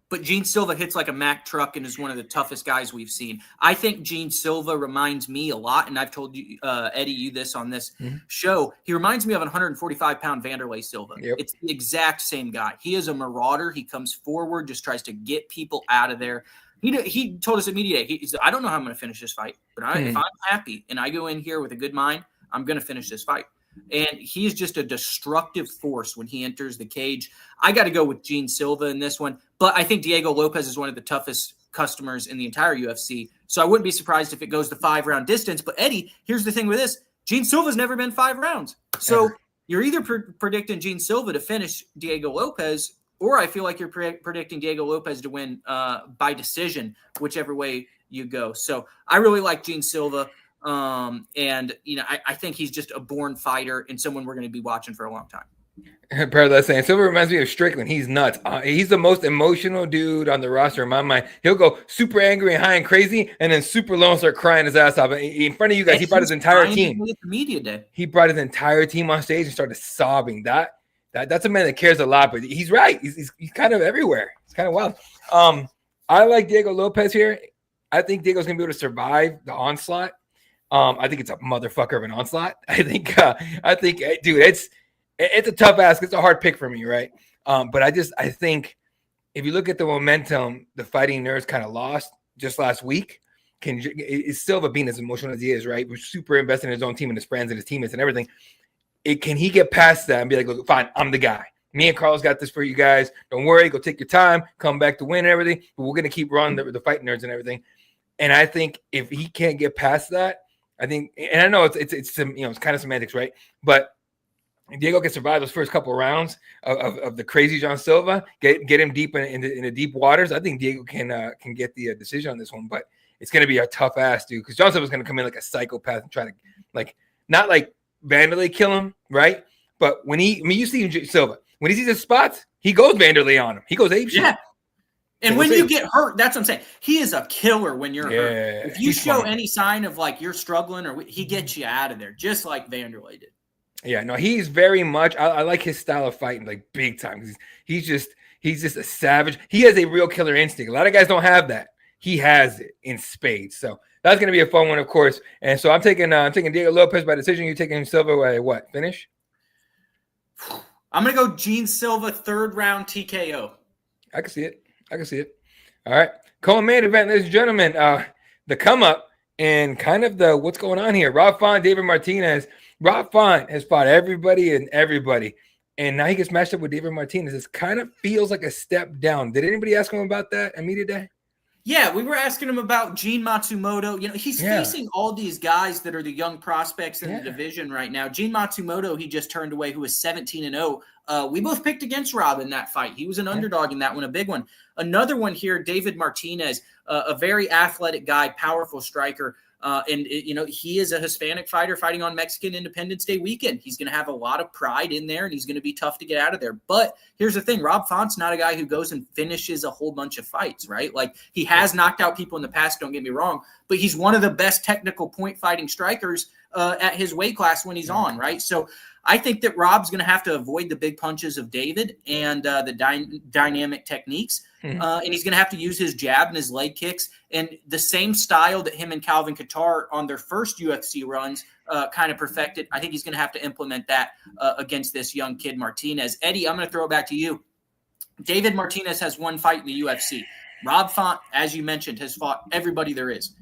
But Gene Silva hits like a Mack truck and is one of the toughest guys we've seen. I think Gene Silva reminds me a lot, and I've told you, Eddie, you this on this show. He reminds me of an 145-pound Vanderlei Silva. Yep. It's the exact same guy. He is a marauder. He comes forward, just tries to get people out of there. He told us at media day, he said, I don't know how I'm going to finish this fight, but if I'm happy and I go in here with a good mind, I'm going to finish this fight. And he's just a destructive force when he enters the cage. I got to go with Gene Silva in this one, but I think Diego Lopez is one of the toughest customers in the entire UFC. So I wouldn't be surprised if it goes the 5-round distance. But Eddie, here's the thing with this. Gene Silva's never been 5 rounds. So you're either predicting Gene Silva to finish Diego Lopez, or I feel like you're predicting Diego Lopez to win by decision, whichever way you go. So I really like Gene Silva. And I think he's just a born fighter and someone we're going to be watching for a long time. Paradise saying Silva reminds me of Strickland. He's nuts. He's the most emotional dude on the roster in my mind. He'll go super angry and high and crazy, and then super low and start crying his ass off in front of you guys. He brought his entire team. At the media day. He brought his entire team on stage and started sobbing. That's a man that cares a lot, but he's right. He's kind of everywhere. It's kind of wild. I like Diego Lopez here. I think Diego's gonna be able to survive the onslaught. I think it's a motherfucker of an onslaught. I think, dude, it's a tough ask. It's a hard pick for me, right? But I think if you look at the momentum, the Fighting Nerds kind of lost just last week. Is Silva being as emotional as he is, right? We're super invested in his own team and his friends and his teammates and everything. Can he get past that and be like, look, fine, I'm the guy. Me and Carlos got this for you guys. Don't worry. Go take your time. Come back to win and everything. But we're going to keep running the Fighting Nerds and everything. And I think if he can't get past that, I think, and I know it's some, it's kind of semantics, right? But Diego can survive those first couple of rounds of the crazy John Silva, get him deep in the deep waters. I think Diego can get the decision on this one, but it's going to be a tough ass, dude, because John Silva's going to come in like a psychopath and try to not like Vanderlei kill him, right? But you see Silva when he sees his spots, he goes Vanderlei on him. He goes apeshit. Yeah. And when you get hurt, that's what I'm saying. He is a killer when you're hurt. If you show any sign of like you're struggling, or he gets you out of there, just like Vanderlei did. Yeah, no, he's very much. I like his style of fighting, like big time. He's just a savage. He has a real killer instinct. A lot of guys don't have that. He has it in spades. So that's going to be a fun one, of course. And so I'm taking Diego Lopez by decision. You're taking Silva by what? Finish? I'm going to go Gene Silva 3rd round TKO. I can see it. All right. Co-main event, ladies and gentlemen. The come up and kind of the what's going on here. Rob Font, David Martinez. Rob Font has fought everybody. And now he gets matched up with David Martinez. It kind of feels like a step down. Did anybody ask him about that at media day? Yeah, we were asking him about Gene Matsumoto. He's facing all these guys that are the young prospects in the division right now. Gene Matsumoto, he just turned away, who was 17-0. We both picked against Rob in that fight. He was an underdog in that one, a big one. Another one here, David Martinez, a very athletic guy, powerful striker. He is a Hispanic fighter fighting on Mexican Independence Day weekend. He's going to have a lot of pride in there, and he's going to be tough to get out of there. But here's the thing. Rob Font's not a guy who goes and finishes a whole bunch of fights, right? Like, he has knocked out people in the past, don't get me wrong, but he's one of the best technical point fighting strikers at his weight class when he's on, right? So I think that Rob's going to have to avoid the big punches of David and the dynamic techniques. And he's going to have to use his jab and his leg kicks and the same style that him and Calvin Kattar on their first UFC runs kind of perfected. I think he's going to have to implement that against this young kid, Martinez. Eddie, I'm going to throw it back to you. David Martinez has one fight in the UFC. Rob Font, as you mentioned, has fought everybody there is.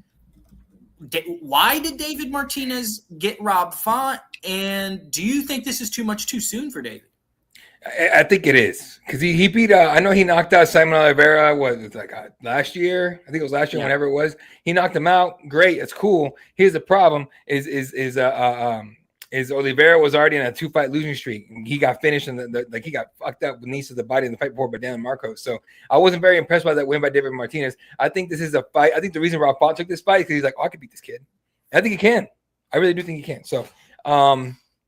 Why did David Martinez get Rob Font? And do you think this is too soon for David? I think it is, because he beat. I know he knocked out Simon Oliveira. Last year? I think it was last year. Whenever it was, he knocked him out. Great, it's cool. Here's the problem: is Oliveira was already in a 2-fight losing streak. He got finished and he got fucked up with knees to the body in the fight before by Dan Marcos. So I wasn't very impressed by that win by David Martinez. I think this is a fight. I think the reason Rob Font took this fight is because he's like, I could beat this kid. I think he can. I really do think he can. So.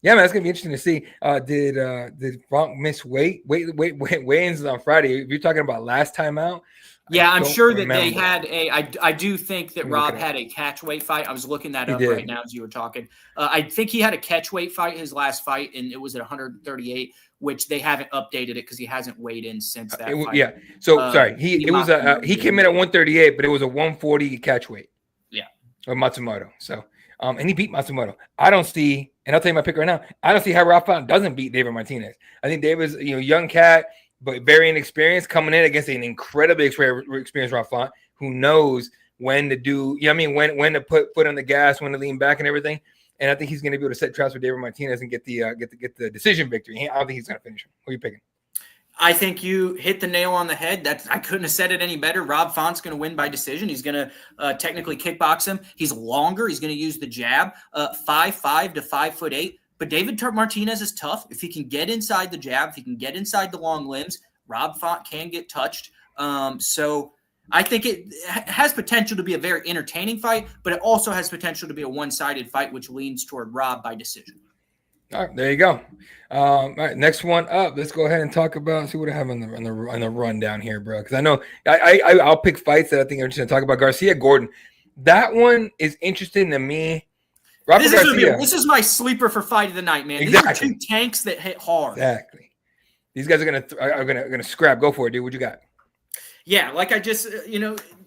Yeah, man, it's gonna be interesting to see. Did Font miss weigh-ins on Friday? If you're talking about last time out, Yeah, I'm sure that remember. they had I do think that Rob had a catchweight fight. I was looking that up right now as you were talking. I think he had a catchweight fight his last fight, and it was at 138, which they haven't updated it because he hasn't weighed in since that fight. Yeah. So sorry, he came in at 138, but it was a 140 catchweight. Yeah, of Matsumoto. So and he beat Matsumoto. I don't see, and I'll tell you my pick right now. I don't see how Rob Font doesn't beat David Martinez. I think David's young cat, but very inexperienced, coming in against an incredibly experienced Rob Font who knows when to do, when to put foot on the gas, when to lean back and everything. And I think he's going to be able to set traps for David Martinez and get the decision victory. I don't think he's going to finish him. Who are you picking? I think you hit the nail on the head. I couldn't have said it any better. Rob Font's going to win by decision. He's going to technically kickbox him. He's longer. He's going to use the jab, 5'5" to 5'8". But David Martinez is tough. If he can get inside the jab, if he can get inside the long limbs, Rob Font can get touched. So I think it has potential to be a very entertaining fight, but it also has potential to be a one-sided fight, which leans toward Rob by decision. All right, there you go. All right, next one up. Let's go ahead and talk about, see what I have on the rundown here, bro. Because I know I'll pick fights that I think are interesting to talk about. Garcia Gordon, that one is interesting to me. This is my sleeper for fight of the night, man. Exactly. These are two tanks that hit hard. Exactly. These guys are gonna scrap. Go for it, dude. What you got? Yeah, like I just,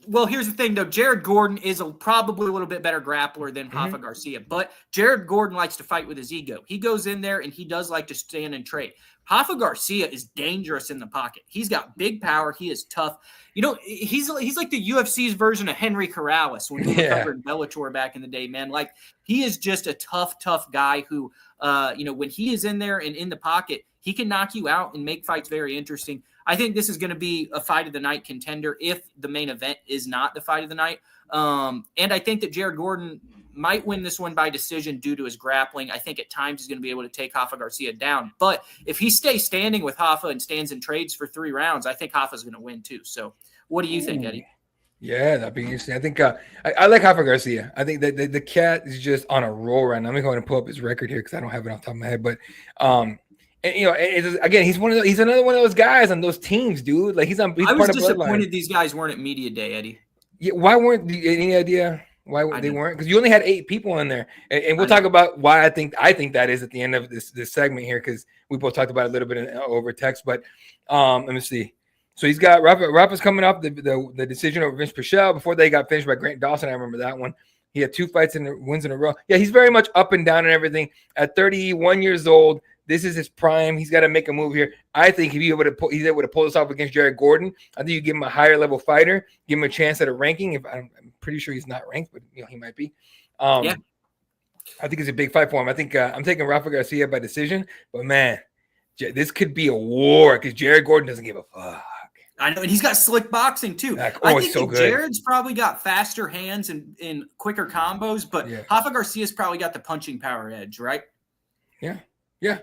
well, here's the thing, though. Jared Gordon is probably a little bit better grappler than Rafa Garcia, but Jared Gordon likes to fight with his ego. He goes in there, and he does like to stand and trade. Rafa Garcia is dangerous in the pocket. He's got big power. He is tough. He's like the UFC's version of Henry Corrales when he covered Bellator back in the day, man. Like, he is just a tough guy who, when he is in there and in the pocket, he can knock you out and make fights very interesting. I think this is going to be a fight of the night contender if the main event is not the fight of the night. And I think that Jared Gordon might win this one by decision due to his grappling. I think at times he's going to be able to take Rafa Garcia down. But if he stays standing with Rafa and stands and trades for 3 rounds, I think Rafa's going to win too. So what do you think, Eddie? Yeah, that'd be interesting. I think I like Rafa Garcia. I think that the cat is just on a roll right now. I'm going to pull up his record here because I don't have it off the top of my head. But again, he's another one of those guys on those teams, dude. Like I was disappointed these guys weren't at media day, Eddie. Yeah, why weren't any idea why they weren't? Because you only had 8 people in there, and we'll talk about why I think that is at the end of this segment here because we both talked about it a little bit over text. But let me see. So he's got Rafa's coming up the decision over Vince Pichel before they got finished by Grant Dawson. I remember that one. He had 2 fights and wins in a row. Yeah, he's very much up and down and everything. At 31 years old. This is his prime. He's got to make a move here. I think if he's able to pull this off against Jared Gordon, I think you give him a higher level fighter, give him a chance at a ranking. If I'm pretty sure he's not ranked, but he might be. I think it's a big fight for him. I think I'm taking Rafa Garcia by decision, but man, this could be a war because Jared Gordon doesn't give a fuck. I know, and he's got slick boxing too. I think so good. Jared's probably got faster hands and quicker combos, but Rafa Garcia's probably got the punching power edge, right? Yeah. Yeah,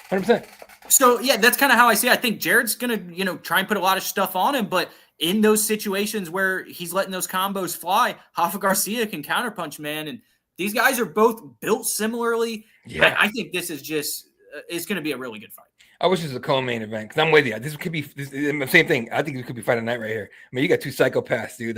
100%. So that's kind of how I see it. I think Jared's gonna, try and put a lot of stuff on him, but in those situations where he's letting those combos fly, Rafa Garcia can counterpunch, man. And these guys are both built similarly. Yeah, I think this is just it's gonna be a really good fight. I wish this was a co-main event because I'm with you. This could be the same thing. I think it could be fight of the night right here. I mean, you got 2 psychopaths, dude.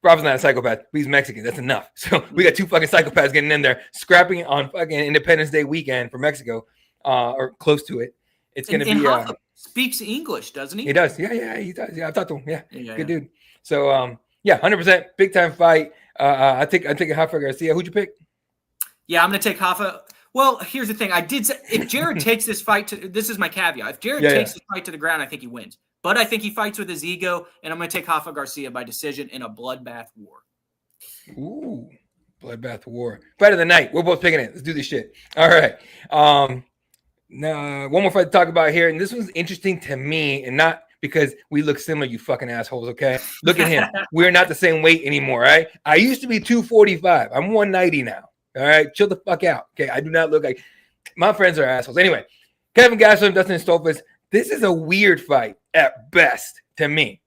Rob's not a psychopath, but he's Mexican. That's enough. So we got 2 fucking psychopaths getting in there, scrapping on fucking Independence Day weekend for Mexico, or close to it. It's going to be. Rafa speaks English, doesn't he? He does. Yeah, he does. Yeah, I talked to him. Yeah, good dude. So 100% big time fight. I think Rafa Garcia. Who'd you pick? Yeah, I'm going to take Rafa. Well, here's the thing. I did say if Jared takes this fight this is my caveat. If Jared takes this fight to the ground, I think he wins. But I think he fights with his ego, and I'm going to take Rafa Garcia by decision in a bloodbath war. Ooh, bloodbath war. Fight of the night. We're both picking it. Let's do this shit. All right. Now, one more fight to talk about here, and this one's interesting to me, and not because we look similar, you fucking assholes, okay? Look at him. We're not the same weight anymore, all right? I used to be 245. I'm 190 now. All right, chill the fuck out. Okay, I do not look like my friends are assholes. Anyway, Kevin Gastelum, Dustin Stolfus. This is a weird fight at best to me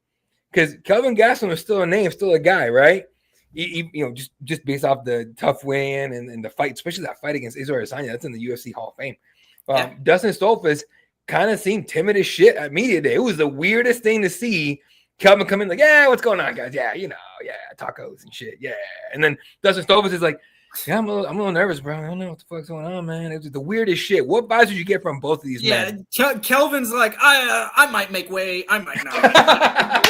because Kevin Gastelum is still a name, still a guy, right? Just based off the tough weigh-in and the fight, especially that fight against Israel Adesanya. That's in the UFC Hall of Fame. Dustin Stolfus kind of seemed timid as shit at media day. It was the weirdest thing to see Kelvin come in like, yeah, what's going on, guys? Yeah, tacos and shit. Yeah. And then Dustin Stoltzfus is like, yeah, I'm a little nervous, bro. I don't know what the fuck's going on, man. It was the weirdest shit. What vibes did you get from both of these men? Yeah, Kelvin's like, I might make weight, I might not.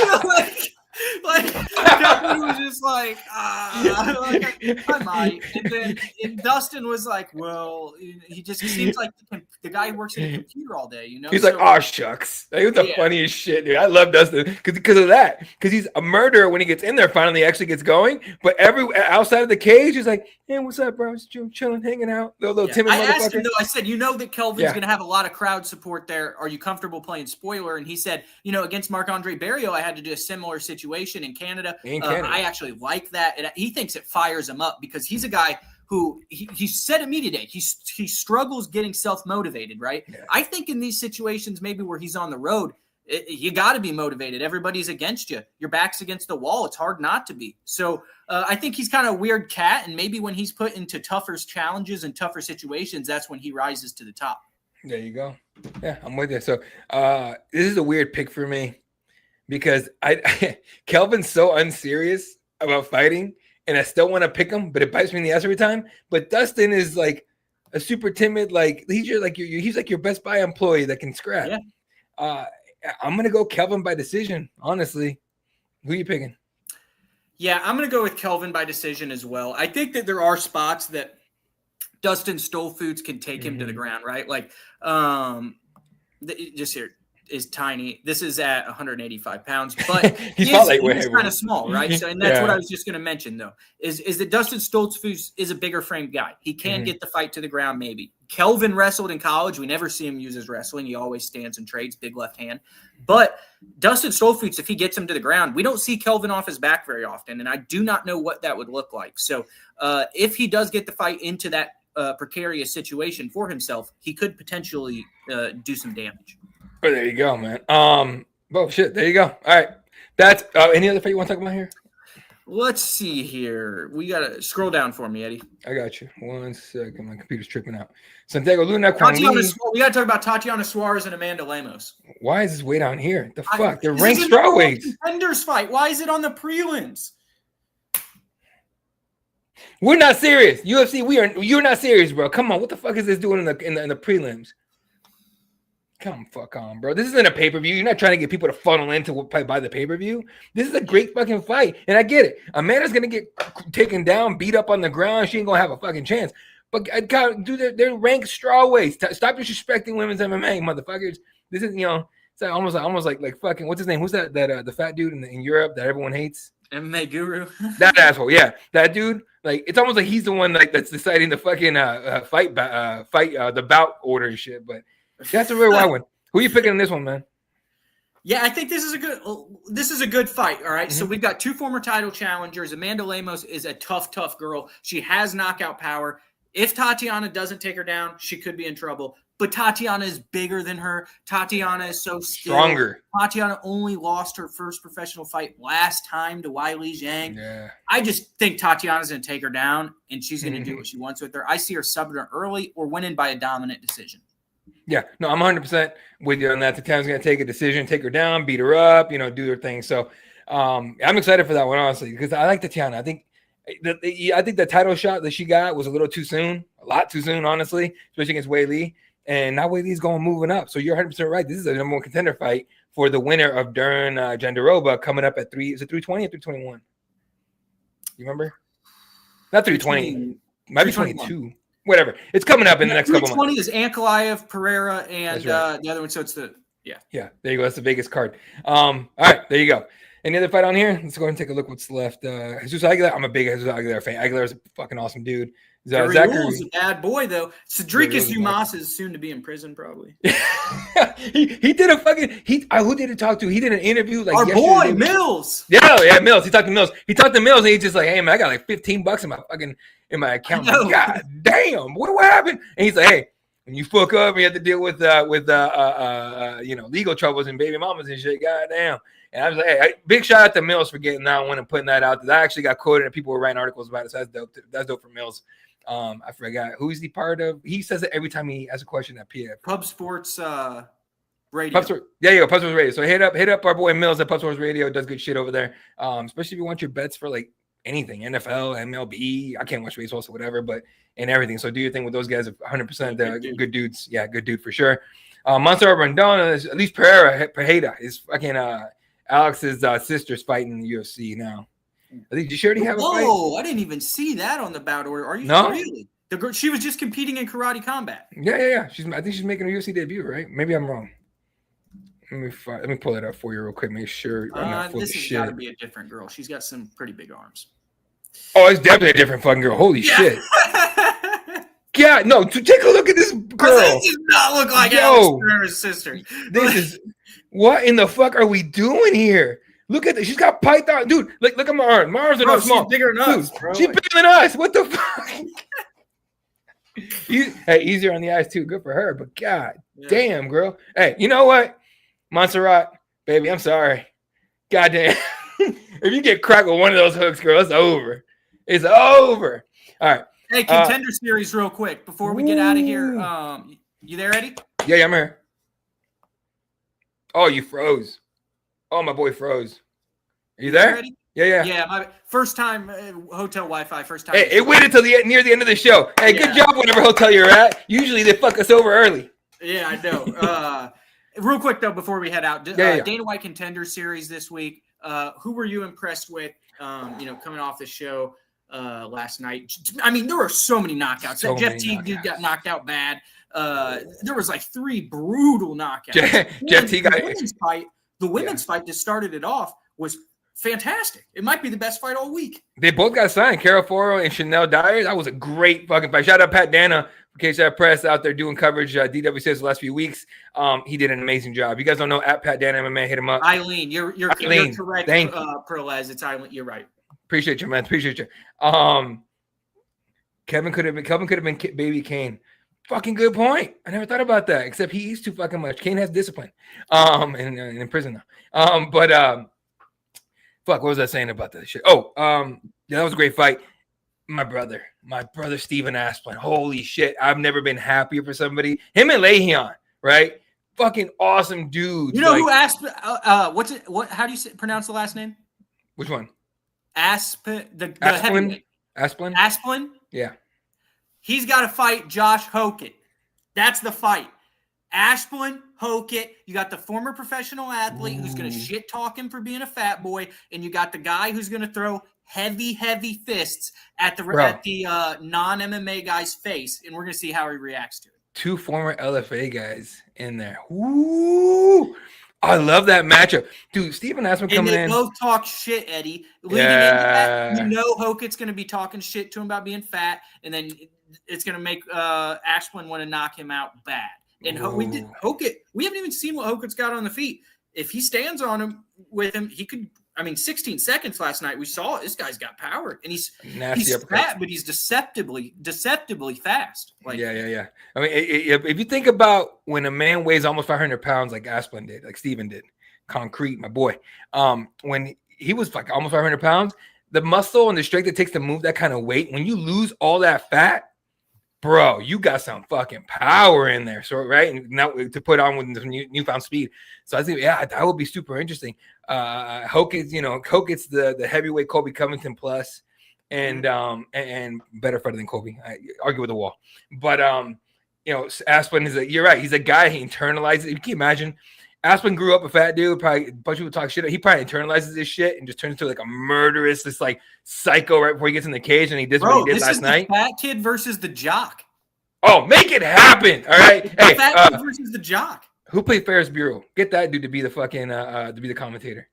Kelvin was just like, I might. And then Dustin was like, well, he just seems like the guy who works in a computer all day, He's like, oh, shucks. That was the funniest shit, dude. I love Dustin because of that. Because he's a murderer when he gets in there, finally actually gets going. But outside of the cage, he's like, hey, what's up, bro? Just chilling, hanging out. Little timid motherfucker. I asked him, though, I said, that Kelvin's going to have a lot of crowd support there. Are you comfortable playing spoiler? And he said, against Marc-Andre Barriault, I had to do a similar situation in Canada. I actually like that. And he thinks it fires him up because he's a guy who he said at media day, he struggles getting self-motivated, right? Yeah. I think in these situations, maybe where he's on the road, you got to be motivated. Everybody's against you. Your back's against the wall. It's hard not to be. So I think he's kind of a weird cat. And maybe when he's put into tougher challenges and tougher situations, that's when he rises to the top. There you go. Yeah, I'm with you. So this is a weird pick for me because Kelvin's so unserious about fighting. And I still want to pick him, but it bites me in the ass every time. But Dustin is like a super timid, like he's like your Best Buy employee that can scrap. Yeah. I'm gonna go Kelvin by decision. Honestly, who are you picking? Yeah, I'm gonna go with Kelvin by decision as well. I think that there are spots that Dustin Stoltzfus can take him to the ground, right? Like, just here. Is tiny. This is at 185 pounds, but he's kind of small, right? So, and that's what I was just going to mention, though, is that Dustin Stoltzfus is a bigger framed guy. He can get the fight to the ground, maybe. Kelvin wrestled in college. We never see him use his wrestling. He always stands and trades, big left hand. But Dustin Stoltzfus, if he gets him to the ground, we don't see Kelvin off his back very often, and I do not know what that would look like. So if he does get the fight into that precarious situation for himself, he could potentially do some damage. Oh, there you go, man. Oh shit, there you go. All right, that's any other fight you want to talk about here? Let's see here. We gotta scroll down for me, Eddie. I got you. 1 second, my computer's tripping out. Santiago Luna. We gotta talk about Tatiana Suarez and Amanda Lemos. Why is this way down here? The fuck? They're ranked strawweights. Contenders fight. Why is it on the prelims? We're not serious. UFC, you're not serious, bro. Come on, what the fuck is this doing in the prelims? Come fuck on, bro. This isn't a pay-per-view. You're not trying to get people to funnel into buy the pay-per-view. This is a great fucking fight. And I get it. Amanda's going to get taken down, beat up on the ground. She ain't going to have a fucking chance. But God, dude, they're ranked strawweights. Stop disrespecting women's MMA, motherfuckers. This is, it's almost like fucking, what's his name? Who's that the fat dude in Europe that everyone hates? MMA guru. That asshole. Yeah. That dude. Like, it's almost like he's the one that's deciding the fucking fight the bout order and shit. But that's a very wild one. Who are you picking in this one, man? Yeah, I think this is a good fight. All right. So we've got two former title challengers. Amanda Lemos is a tough girl. She has knockout power. If Tatiana doesn't take her down, she could be in trouble. But Tatiana is bigger than her. Tatiana is so stronger. Tatiana only lost her first professional fight last time to Weili Zhang. Yeah. I just think Tatiana's going to take her down, and she's going to do what she wants with her. I see her subbing her early or winning by a dominant decision. Yeah, no, I'm 100% with you on that. Tatiana's going to take a decision, take her down, beat her up, do her thing. So I'm excited for that one, honestly, because I like Tatiana. I think the title shot that she got was a little too soon, a lot too soon, honestly, especially against Weili. And now Weili's going moving up. So you're 100% right. This is a number one contender fight for the winner of Dern Jandiroba coming up at 320 or 321? You remember? Not 320. Might be 22. Whatever. It's coming up in the next couple months. 320 is Ankalaev, Pereira, and the other one. So it's Yeah, there you go. That's the Vegas card. All right, there you go. Any other fight on here? Let's go ahead and take a look what's left. Jesus Aguilar. I'm a big Jesus Aguilar fan. Aguilar's a fucking awesome dude. Zachary's a bad boy, though. Cedricus Umas is soon to be in prison, probably. he did a fucking who did he talk to? He did an interview like our boy Mills. Yeah, Mills. He talked to Mills. And he's just like, hey man, I got like $15 in my account. Like, God damn, what happened? And he's like, hey, when you fuck up, you have to deal with legal troubles and baby mamas and shit. God damn. And I was like, hey, big shout out to Mills for getting that one and putting that out. I actually got quoted and people were writing articles about it. So that's dope. That's dope for Mills. I forgot who is he part of. He says it every time he asks a question at PF. Pub Sports. Radio. Pups Sports Radio. So hit up our boy Mills at Pups Sports Radio. Does good shit over there. Especially if you want your bets for like anything, NFL, MLB. I can't watch baseball, so whatever, but and everything. So do your thing with those guys. 100% good dudes. Yeah, good dude for sure. Monster Rondona, at least Pereira is fucking Alex's sister's fighting in the UFC now. Did you already have a fight? Oh, I didn't even see that on the bout order. Are you really? The girl, she was just competing in karate combat. Yeah. I think she's making a UFC debut, right? Maybe I'm wrong. Let me pull it up for you real quick. Make sure I'm not full of shit. This has got to be a different girl. She's got some pretty big arms. Oh, it's definitely a different fucking girl. Holy shit. Yeah, no, take a look at this girl. This does not look like Alex Pereira's sister. This is what in the fuck are we doing here? Look at this. She's got python, dude. Look at my arms. My arms are not small. She's bigger than us, bro. She's bigger than us. What the fuck? Hey, easier on the eyes too. Good for her. But god damn, girl. Hey, you know what? Montserrat, baby, I'm sorry. Goddamn. If you get cracked with one of those hooks, girl, it's over. It's over. All right. Hey, contender series real quick before we get out of here. You there, Eddie? Yeah, I'm here. Oh, you froze. Oh, my boy froze. Are you there? Eddie? Yeah. Yeah, my first time hotel Wi-Fi. First time. Hey, it waited till near the end of the show. Hey, good job, whatever hotel you're at. Usually they fuck us over early. Yeah, I know. Real quick though, before we head out, Dana White Contender Series this week. Who were you impressed with? Coming off the show last night. I mean, there were so many knockouts. Jeff Teague got knocked out bad. There was like 3 brutal knockouts. Jeff Teague. The women's fight that started it off was fantastic. It might be the best fight all week. They both got signed, Carol Foro and Chanel Dyer. That was a great fucking fight. Shout out Pat Dana, Cageside Press, out there doing coverage. DWCS the last few weeks. He did an amazing job. You guys don't know, at Pat Dana MMA, hit him up. Eileen, you're correct. Thank you. Perlez, it's Eileen. You're right. Appreciate you, man. Appreciate you. Kevin could have been Baby Kane. Fucking good point. I never thought about that. Except he eats too fucking much. Kane has discipline. And in prison now. Fuck, what was I saying about that shit? That was a great fight. My brother Steven Asplin. Holy shit. I've never been happier for somebody. Him and Lehion, right? Fucking awesome dudes. You know who Asplin? How do you pronounce the last name? Which one? Asplin. Asplin? Yeah. He's got to fight Josh Hokett. That's the fight. Asplin, Hokett. You got the former professional athlete who's going to shit talk him for being a fat boy, and you got the guy who's going to throw heavy fists at the non-MMA guy's face, and we're going to see how he reacts to it. 2 former LFA guys in there. Ooh. I love that matchup. Dude, Steven Asplin coming in. And they both talk shit, Eddie. Leading into that, Hokett's going to be talking shit to him about being fat, and then it's going to make Asplin want to knock him out bad. And Hokett, we haven't even seen what Hokett's got on the feet. If he stands on him with him, he could. 16 seconds last night. We saw it. This guy's got power, and he's fat, but he's deceptively fast. Yeah. I mean, if you think about when a man weighs almost 500 pounds, like Asplin did, like Steven did, concrete, my boy. When he was like almost 500 pounds, the muscle and the strength it takes to move that kind of weight, when you lose all that fat, bro, you got some fucking power in there. So, right. And now to put on with the newfound speed. So I think, that would be super interesting. Hokett's the heavyweight Colby Covington plus and better fighter than Colby. I argue with the wall. But, Asplin is you're right. He's a guy, he internalizes it. You can imagine Asplin grew up a fat dude, probably a bunch of people talk shit. He probably internalizes this shit and just turns into like a murderous, this like psycho right before he gets in the cage, and he does what he did last night. The fat kid versus the jock. Oh, make it happen! All right, hey, fat kid versus the jock. Who played Ferris Bueller? Get that dude to be the fucking to be the commentator.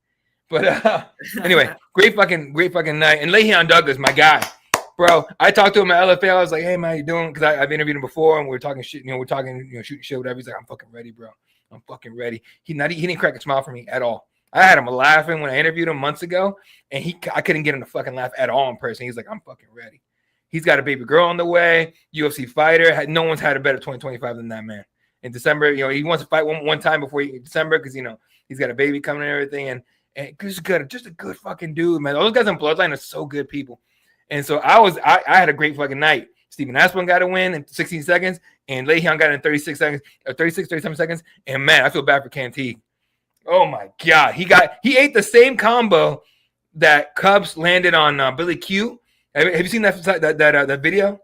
But anyway, great fucking night. And Lehion Douglas, my guy, bro. I talked to him at LFA. I was like, hey man, how you doing? Because I've interviewed him before, and we were talking shit. We're talking shooting shit, whatever. He's like, I'm fucking ready, bro. I'm fucking ready. He didn't crack a smile for me at all. I had him laughing when I interviewed him months ago, and I couldn't get him to fucking laugh at all in person. He's like, I'm fucking ready. He's got a baby girl on the way, UFC fighter. No one's had a better 2025 than that man. In December, he wants to fight one time before December because he's got a baby coming and everything, and just a good fucking dude, man. Those guys in Bloodline are so good people, and so I had a great fucking night. Stephen Aspin got a win in 16 seconds, and Lejean got it in 36 seconds, or 37 seconds. And man, I feel bad for Canty. Oh my God, he ate the same combo that Cubs landed on Billy Q. Have you seen that video?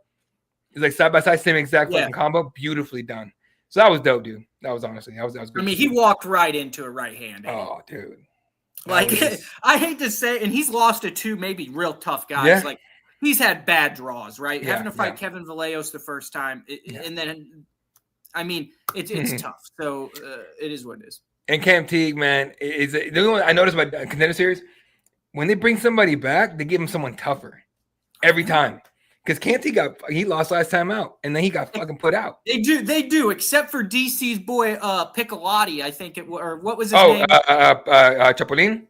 It's like side by side, same exact fucking combo, beautifully done. So that was dope, dude. That was honestly that was good. I mean, he walked right into a right hand. Oh, dude. Like I hate to say, and he's lost to two maybe real tough guys. Yeah. Like he's had bad draws, right? Yeah, having to fight Kevin Vallejos the first time, and then I mean, it's tough. So it is what it is. And Cam Teague, man, is the only one I noticed about Contender Series. When they bring somebody back, they give him someone tougher every time. Because Canty he lost last time out, and then he got fucking put out. They do, except for DC's boy Piccolotti, I think it was, or what was his name? Chapulín?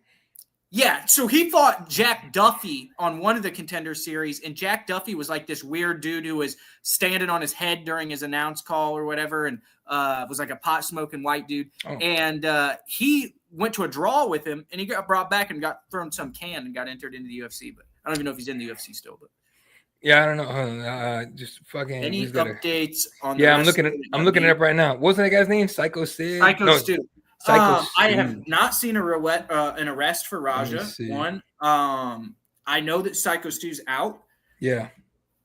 Yeah, so he fought Jack Duffy on one of the Contender Series, and Jack Duffy was like this weird dude who was standing on his head during his announce call or whatever, and was like a pot-smoking white dude. Oh. And he went to a draw with him, and he got brought back and got thrown some can and got entered into the UFC. But I don't even know if he's in the UFC still, but. Yeah, I don't know. Just fucking. Any updates on? Yeah, I'm looking it up right now. What was that guy's name? Psycho Sid. Psycho Stu. I have not seen an arrest for Raja. One. I know that Psycho Stu's out. Yeah.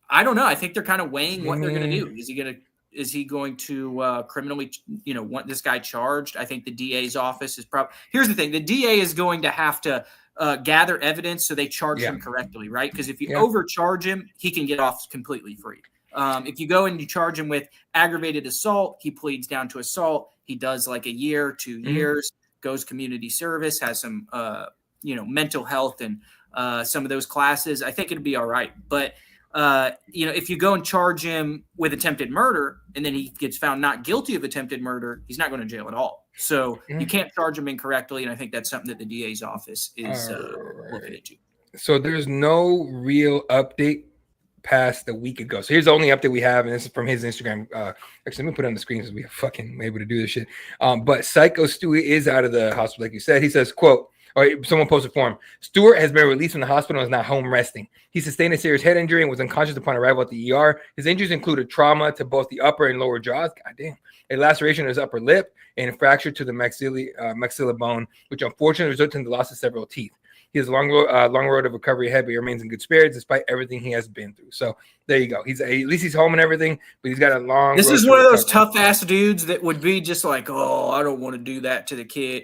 I don't know. I think they're kind of weighing what they're going to do. Is he going to criminally, want this guy charged? I think the DA's office is probably. Here's the thing: the DA is going to have to. Gather evidence so they charge him correctly, right? Because if you overcharge him, he can get off completely free. If you go and you charge him with aggravated assault, he pleads down to assault. He does like a year, 2 years, goes community service, has some, mental health and some of those classes. I think it'd be all right. But, if you go and charge him with attempted murder and then he gets found not guilty of attempted murder, he's not going to jail at all. So you can't charge him incorrectly, and I think that's something that the DA's office is looking into. So there's no real update past a week ago. So here's the only update we have, and this is from his Instagram. Actually, let me put it on the screen so we are fucking able to do this shit. But Psycho Stewie is out of the hospital, like you said. He says, quote, or someone posted for him, Stewart has been released from the hospital and is now home resting. He sustained a serious head injury and was unconscious upon arrival at the ER. His injuries included trauma to both the upper and lower jaws. Goddamn. A laceration of his upper lip and a fracture to the maxilla bone, which unfortunately resulted in the loss of several teeth. He has a long road of recovery ahead, but he remains in good spirits despite everything he has been through. So there you go. At least he's home and everything, but he's got a long. This is one of those tough ass dudes that would be just like, oh, I don't want to do that to the kid,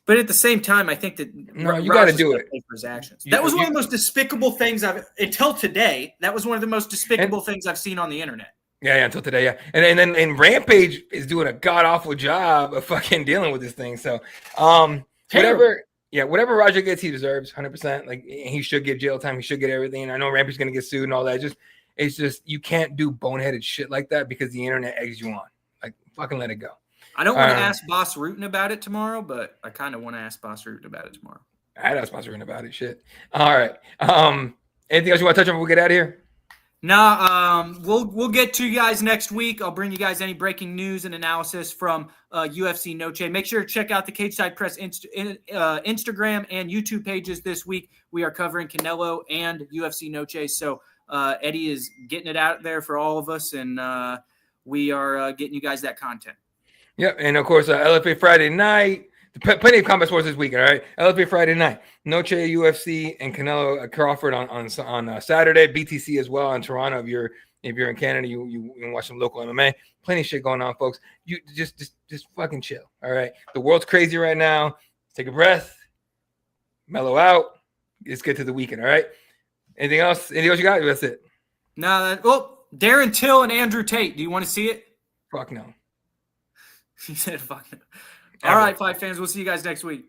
But at the same time, I think that you got to do it for his actions. That was one of the most despicable things until today. That was one of the most despicable things I've seen on the internet. Yeah, until today, yeah. And then Rampage is doing a god-awful job of fucking dealing with this thing. So, whatever Raja gets, he deserves 100%. Like, he should get jail time. He should get everything. I know Rampage is going to get sued and all that. It's just, you can't do boneheaded shit like that because the internet eggs you on. Like, fucking let it go. I don't want to ask Boss Rutan about it tomorrow, but I kind of want to ask Boss Rutan about it tomorrow. I'd ask Boss Rutan about it. Shit. All right. Anything else you want to touch on before we get out of here? No, we'll get to you guys next week. I'll bring you guys any breaking news and analysis from UFC Noche. Make sure to check out the Cageside Press Instagram and YouTube pages this week. We are covering Canelo and UFC Noche. So Eddie is getting it out there for all of us, and we are getting you guys that content. Yep, and of course, LFA Friday night. Plenty of combat sports this weekend, all right? LFA Friday night. Noche UFC and Canelo-Crawford on Saturday. BTC as well in Toronto. If you're in Canada, you can watch some local MMA. Plenty of shit going on, folks. You just fucking chill, all right? The world's crazy right now. Take a breath. Mellow out. Let's get to the weekend, all right? Anything else? Anything else you got? That's it. No. Darren Till and Andrew Tate. Do you want to see it? Fuck no. He said fuck no. All right, Fight fans. We'll see you guys next week.